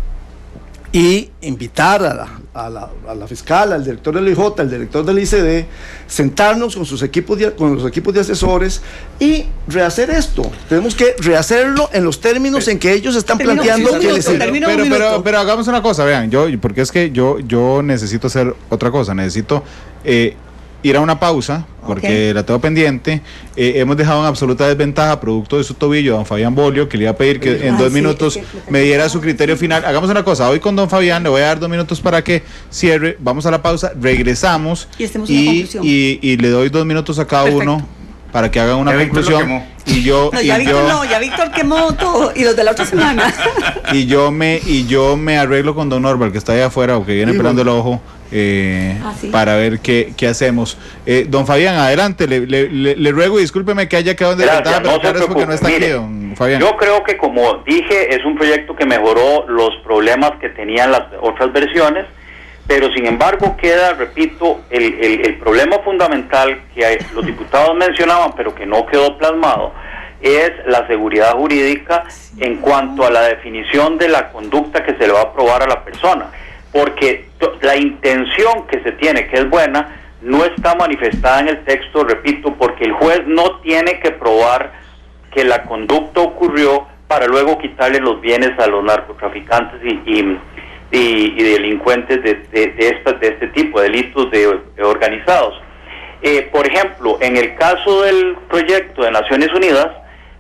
y invitar a la fiscal, al director del IJ, al director del ICD, sentarnos con sus equipos los equipos de asesores y rehacer esto. Tenemos que rehacerlo en los términos en que ellos están planteando. Pero hagamos una cosa, vean, porque es que yo necesito hacer otra cosa, necesito ir a una pausa, porque la tengo pendiente. Hemos dejado en absoluta desventaja, producto de su tobillo, a don Fabián Bolio, que le iba a pedir que en 2 minutos me diera su criterio final. Hagamos una cosa, hoy con don Fabián le voy a dar 2 minutos para que cierre, vamos a la pausa, regresamos y le doy 2 minutos a cada uno para que hagan una conclusión. Ya Víctor quemó todo, y los de la otra semana. y yo me arreglo con don Norval, que está allá afuera, o que viene pelando el ojo. Para ver qué hacemos. Don Fabián, adelante, le ruego y discúlpeme que haya quedado en desventaja, pero claro es porque no está aquí, don Fabián. Yo creo que, como dije, es un proyecto que mejoró los problemas que tenían las otras versiones, pero sin embargo queda, repito, el problema fundamental que los diputados mencionaban, pero que no quedó plasmado, es la seguridad jurídica en cuanto a la definición de la conducta que se le va a probar a la persona. Porque la intención que se tiene, que es buena, no está manifestada en el texto, repito, porque el juez no tiene que probar que la conducta ocurrió para luego quitarle los bienes a los narcotraficantes y delincuentes de este tipo, de delitos organizados. Por ejemplo, en el caso del proyecto de Naciones Unidas,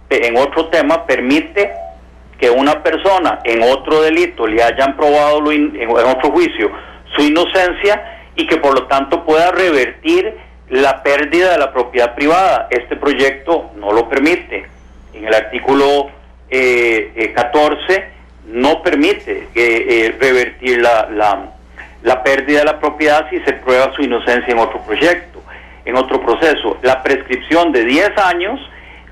en otro tema, permite que una persona en otro delito le hayan probado en otro juicio su inocencia y que por lo tanto pueda revertir la pérdida de la propiedad privada. Este proyecto no lo permite. En el artículo 14 no permite revertir la pérdida de la propiedad si se prueba su inocencia en otro proceso. La prescripción de 10 años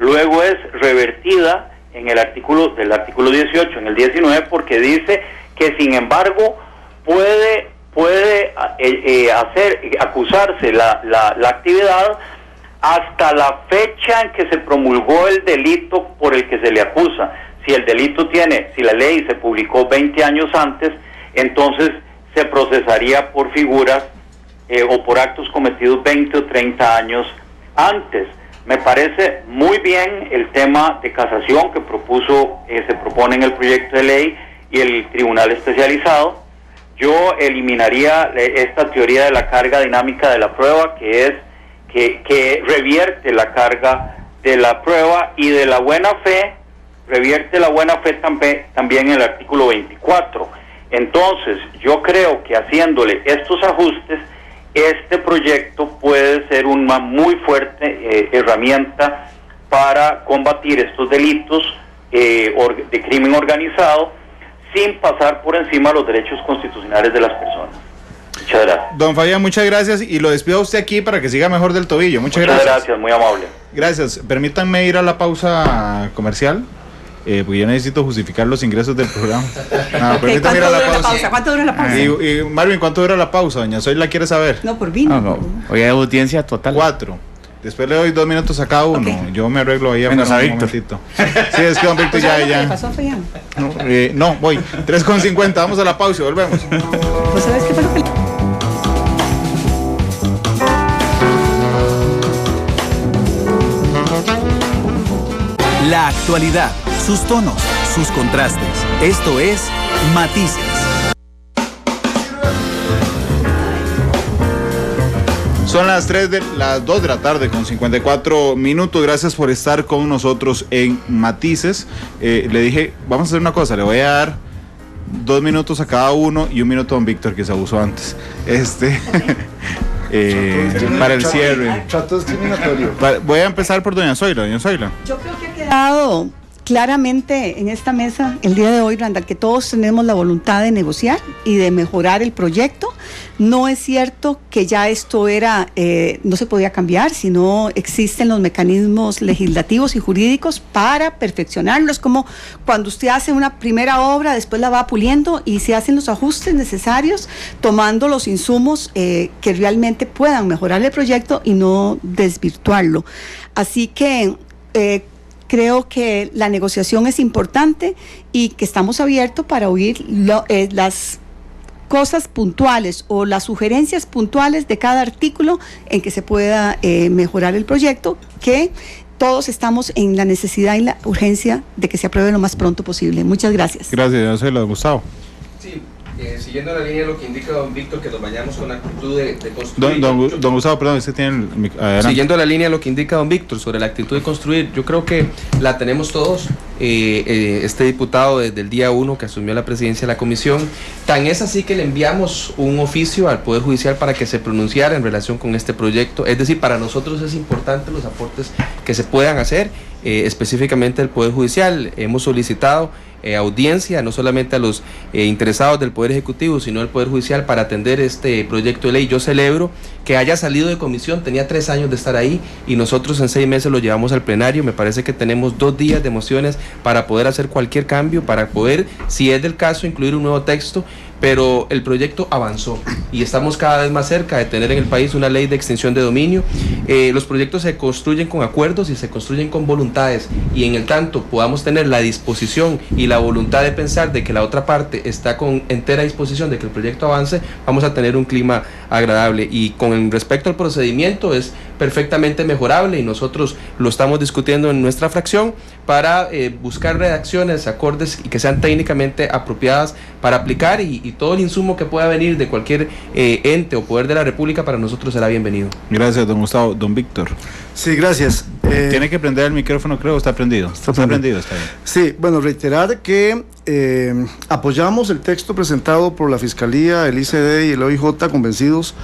luego es revertida en el artículo 18, en el 19, porque dice que sin embargo puede acusarse la actividad hasta la fecha en que se promulgó el delito por el que se le acusa. Si la ley se publicó 20 años antes, entonces se procesaría por figuras o por actos cometidos 20 o 30 años antes. Me parece muy bien el tema de casación que se propone en el proyecto de ley y el tribunal especializado. Yo eliminaría esta teoría de la carga dinámica de la prueba, que es que revierte la carga de la prueba, y de la buena fe, revierte la buena fe también en el artículo 24. Entonces, yo creo que haciéndole estos ajustes, este proyecto puede ser una muy fuerte herramienta para combatir estos delitos de crimen organizado sin pasar por encima de los derechos constitucionales de las personas. Muchas gracias. Don Fabián, muchas gracias, y lo despido a usted aquí para que siga mejor del tobillo. Muchas gracias, muy amable. Gracias. Permítanme ir a la pausa comercial. Porque yo necesito justificar los ingresos del programa. Permítame ir a la pausa. ¿Cuánto dura la pausa? Y Marvin, ¿cuánto dura la pausa? Doña Soy la quiere saber. No, por vino. No. Hoy hay audiencia total. 4. Después le doy 2 minutos a cada uno. Okay. Yo me arreglo ahí a un momentito. Sí, es que don Víctor ya. ¿Qué pasó a Fabián? No, voy. 3:50. Vamos a la pausa y volvemos. Pues ¿sabes qué fue lo que... La actualidad, sus tonos, sus contrastes. Esto es Matices. Son las 2 de la tarde con 54 minutos. Gracias por estar con nosotros en Matices. Le dije, vamos a hacer una cosa, le voy a dar 2 minutos a cada uno y 1 minuto a don Víctor, que se abusó antes. Para el cierre. Trato discriminatorio. Voy a empezar por doña Zoila. Doña Zoila. Yo creo que ha quedado claramente en esta mesa el día de hoy, Randall, que todos tenemos la voluntad de negociar y de mejorar el proyecto. No es cierto que ya esto no se podía cambiar, sino existen los mecanismos legislativos y jurídicos para perfeccionarlo. Es como cuando usted hace una primera obra, después la va puliendo y se hacen los ajustes necesarios, tomando los insumos que realmente puedan mejorar el proyecto y no desvirtuarlo. Así que creo que la negociación es importante y que estamos abiertos para oír las cosas puntuales o las sugerencias puntuales de cada artículo en que se pueda mejorar el proyecto, que todos estamos en la necesidad y la urgencia de que se apruebe lo más pronto posible. Muchas gracias. Gracias, yo soy Gustavo. Sí. Siguiendo la línea de lo que indica don Víctor, que nos vayamos con la actitud de construir. Don Gustavo, perdón, usted tiene Siguiendo la línea de lo que indica don Víctor sobre la actitud de construir, yo creo que la tenemos todos. Este diputado desde el día 1 que asumió la presidencia de la comisión, tan es así que le enviamos un oficio al Poder Judicial para que se pronunciara en relación con este proyecto. Es decir, para nosotros es importante los aportes que se puedan hacer, específicamente el Poder Judicial. Hemos solicitado audiencia, no solamente a los interesados del Poder Ejecutivo, sino al Poder Judicial para atender este proyecto de ley. Yo celebro que haya salido de comisión, tenía 3 años de estar ahí y nosotros en 6 meses lo llevamos al plenario. Me parece que tenemos 2 días de mociones para poder hacer cualquier cambio, para poder, si es del caso, incluir un nuevo texto, pero el proyecto avanzó y estamos cada vez más cerca de tener en el país una ley de extinción de dominio. Los proyectos se construyen con acuerdos y se construyen con voluntades, y en el tanto podamos tener la disposición y la voluntad de pensar de que la otra parte está con entera disposición de que el proyecto avance, vamos a tener un clima agradable. Y con respecto al procedimiento, es perfectamente mejorable y nosotros lo estamos discutiendo en nuestra fracción para buscar redacciones acordes y que sean técnicamente apropiadas para aplicar, y todo el insumo que pueda venir de cualquier ente o poder de la República para nosotros será bienvenido. Gracias, don Gustavo. Don Víctor. Sí, gracias. Tiene que prender el micrófono, creo, está prendido. Está prendido, está bien. Sí, bueno, reiterar que apoyamos el texto presentado por la Fiscalía, el ICD y el OIJ, convencidos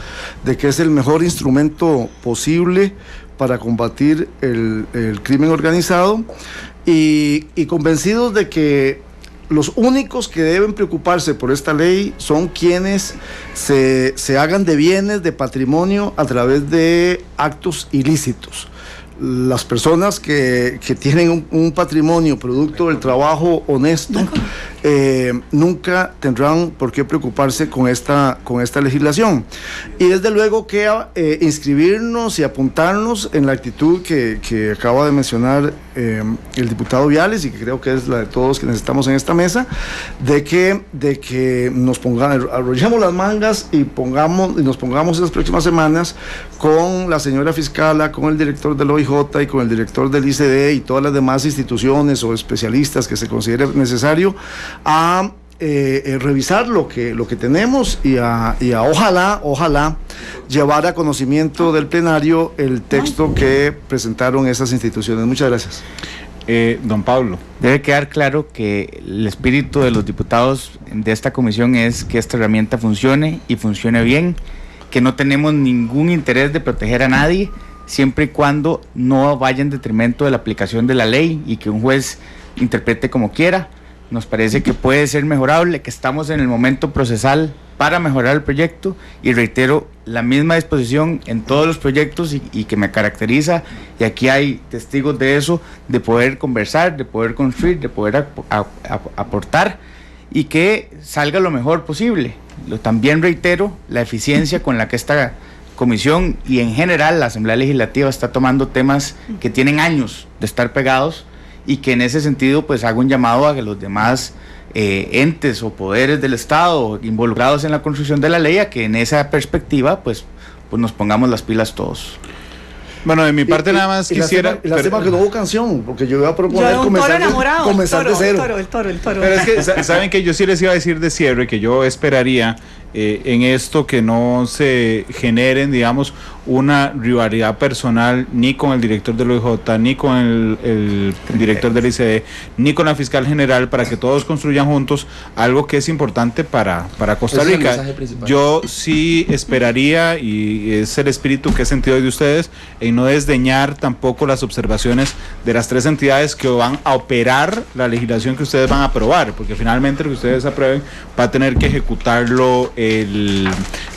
de que es el mejor instrumento posible para combatir el crimen organizado, y convencidos de que los únicos que deben preocuparse por esta ley son quienes se hagan de bienes, de patrimonio a través de actos ilícitos. Las personas que tienen un patrimonio producto del trabajo honesto nunca tendrán por qué preocuparse con esta legislación. Y desde luego que inscribirnos y apuntarnos en la actitud que acaba de mencionar el diputado Viales, y que creo que es la de todos quienes estamos en esta mesa, de que nos arrollemos las mangas y nos pongamos en las próximas semanas con la señora fiscala, con el director del OIJ y con el director del ICD y todas las demás instituciones o especialistas que se considere necesario a revisar lo que tenemos y a ojalá llevar a conocimiento del plenario el texto que presentaron esas instituciones. Muchas gracias. Don Pablo. Debe quedar claro que el espíritu de los diputados de esta comisión es que esta herramienta funcione y funcione bien, que no tenemos ningún interés de proteger a nadie, siempre y cuando no vaya en detrimento de la aplicación de la ley y que un juez interprete como quiera. Nos parece que puede ser mejorable, que estamos en el momento procesal para mejorar el proyecto, y reitero la misma disposición en todos los proyectos y que me caracteriza, y aquí hay testigos de eso, de poder conversar, de poder construir, de poder aportar y que salga lo mejor posible. También reitero la eficiencia con la que esta comisión y en general la Asamblea Legislativa está tomando temas que tienen años de estar pegados, y que en ese sentido pues hago un llamado a que los demás entes o poderes del Estado involucrados en la construcción de la ley, a que en esa perspectiva pues nos pongamos las pilas todos. Bueno, de mi parte nada más quisiera... Lástima que no hubo canción, porque yo iba a proponer comenzar de cero. El toro. Pero es que, ¿saben que yo sí les iba a decir de cierre que yo esperaría en esto, que no se generen, digamos, una rivalidad personal ni con el director del OIJ, ni con el director del ICD, ni con la fiscal general, para que todos construyan juntos algo que es importante para Costa Rica. Yo sí esperaría, y es el espíritu que he sentido de ustedes, en no desdeñar tampoco las observaciones de las tres entidades que van a operar la legislación que ustedes van a aprobar, porque finalmente lo que ustedes aprueben va a tener que ejecutarlo el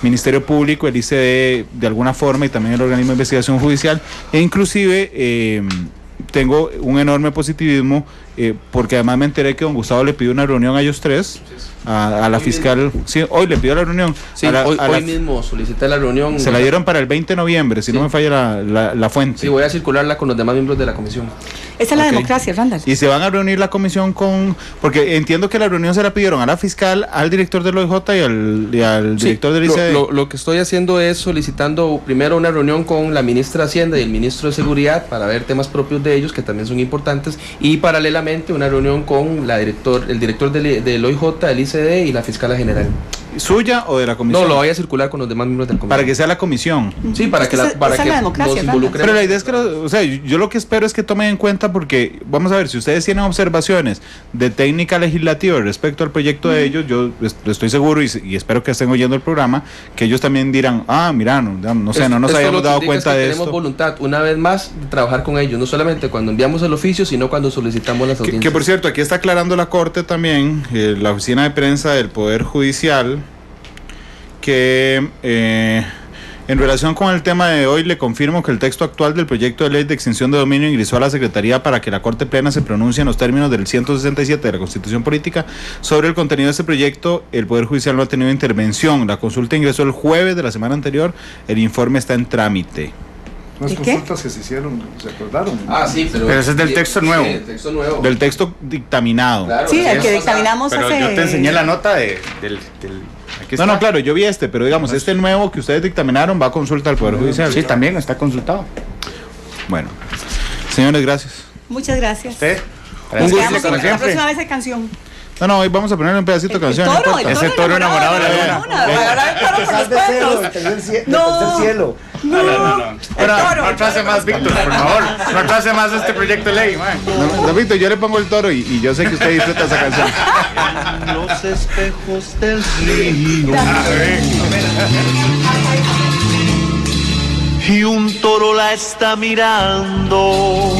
Ministerio Público, el ICD de alguna forma, y también el organismo de investigación judicial, e inclusive tengo un enorme positivismo porque además me enteré que don Gustavo le pidió una reunión a ellos tres, a la fiscal. Sí, hoy le pidió la reunión. Sí, hoy mismo solicité la reunión. Se la dieron para el 20 de noviembre, si no me falla la fuente. Sí, voy a circularla con los demás miembros de la comisión. Esa es la democracia, Randall. Y se van a reunir la comisión porque entiendo que la reunión se la pidieron a la fiscal, al director del OIJ y al director del ICD. Lo que estoy haciendo es solicitando primero una reunión con la ministra de Hacienda y el ministro de Seguridad para ver temas propios de ellos, que también son importantes, y paralelamente una reunión con el director del OIJ, el ICD y la fiscal general. ¿Suya o de la comisión? No, lo voy a circular con los demás miembros de la comisión. Para que sea la comisión. Sí, para que nos involucremos. Pero la idea es que, yo lo que espero es que tomen en cuenta, porque, vamos a ver, si ustedes tienen observaciones de técnica legislativa respecto al proyecto de ellos, yo estoy seguro y espero que estén oyendo el programa, que ellos también dirán, mira, no sé, no nos habíamos dado cuenta de esto. Tenemos voluntad, una vez más, de trabajar con ellos, no solamente cuando enviamos el oficio, sino cuando solicitamos las audiencias. Que por cierto, aquí está aclarando la Corte también, la oficina de prensa del Poder Judicial, que en relación con el tema de hoy le confirmo que el texto actual del proyecto de ley de extinción de dominio ingresó a la Secretaría para que la Corte Plena se pronuncie en los términos del 167 de la Constitución Política sobre el contenido de este proyecto. El Poder Judicial no ha tenido intervención. La consulta ingresó el jueves de la semana anterior. El informe está en trámite. Las consultas que se hicieron, ¿se acordaron? Sí, pero ese es del texto nuevo. Sí, el texto nuevo. Del texto dictaminado. Claro, sí, el que dictaminamos pero hace... yo te enseñé la nota del No, claro, yo vi pero digamos, este nuevo que ustedes dictaminaron va a consulta al Poder Judicial. Sí, también está consultado. Bueno, señores, gracias. Muchas gracias. ¿Usted? Nos quedamos la próxima vez de canción. No, hoy vamos a ponerle un pedacito de canción. Ese toro enamorado de la luna. No. Cielo. No trace más, Víctor, por favor. No trace más este proyecto de ley, man. No, Víctor, yo le pongo el toro y yo sé que usted disfruta esa canción. Los espejos del río. Y un toro la está mirando.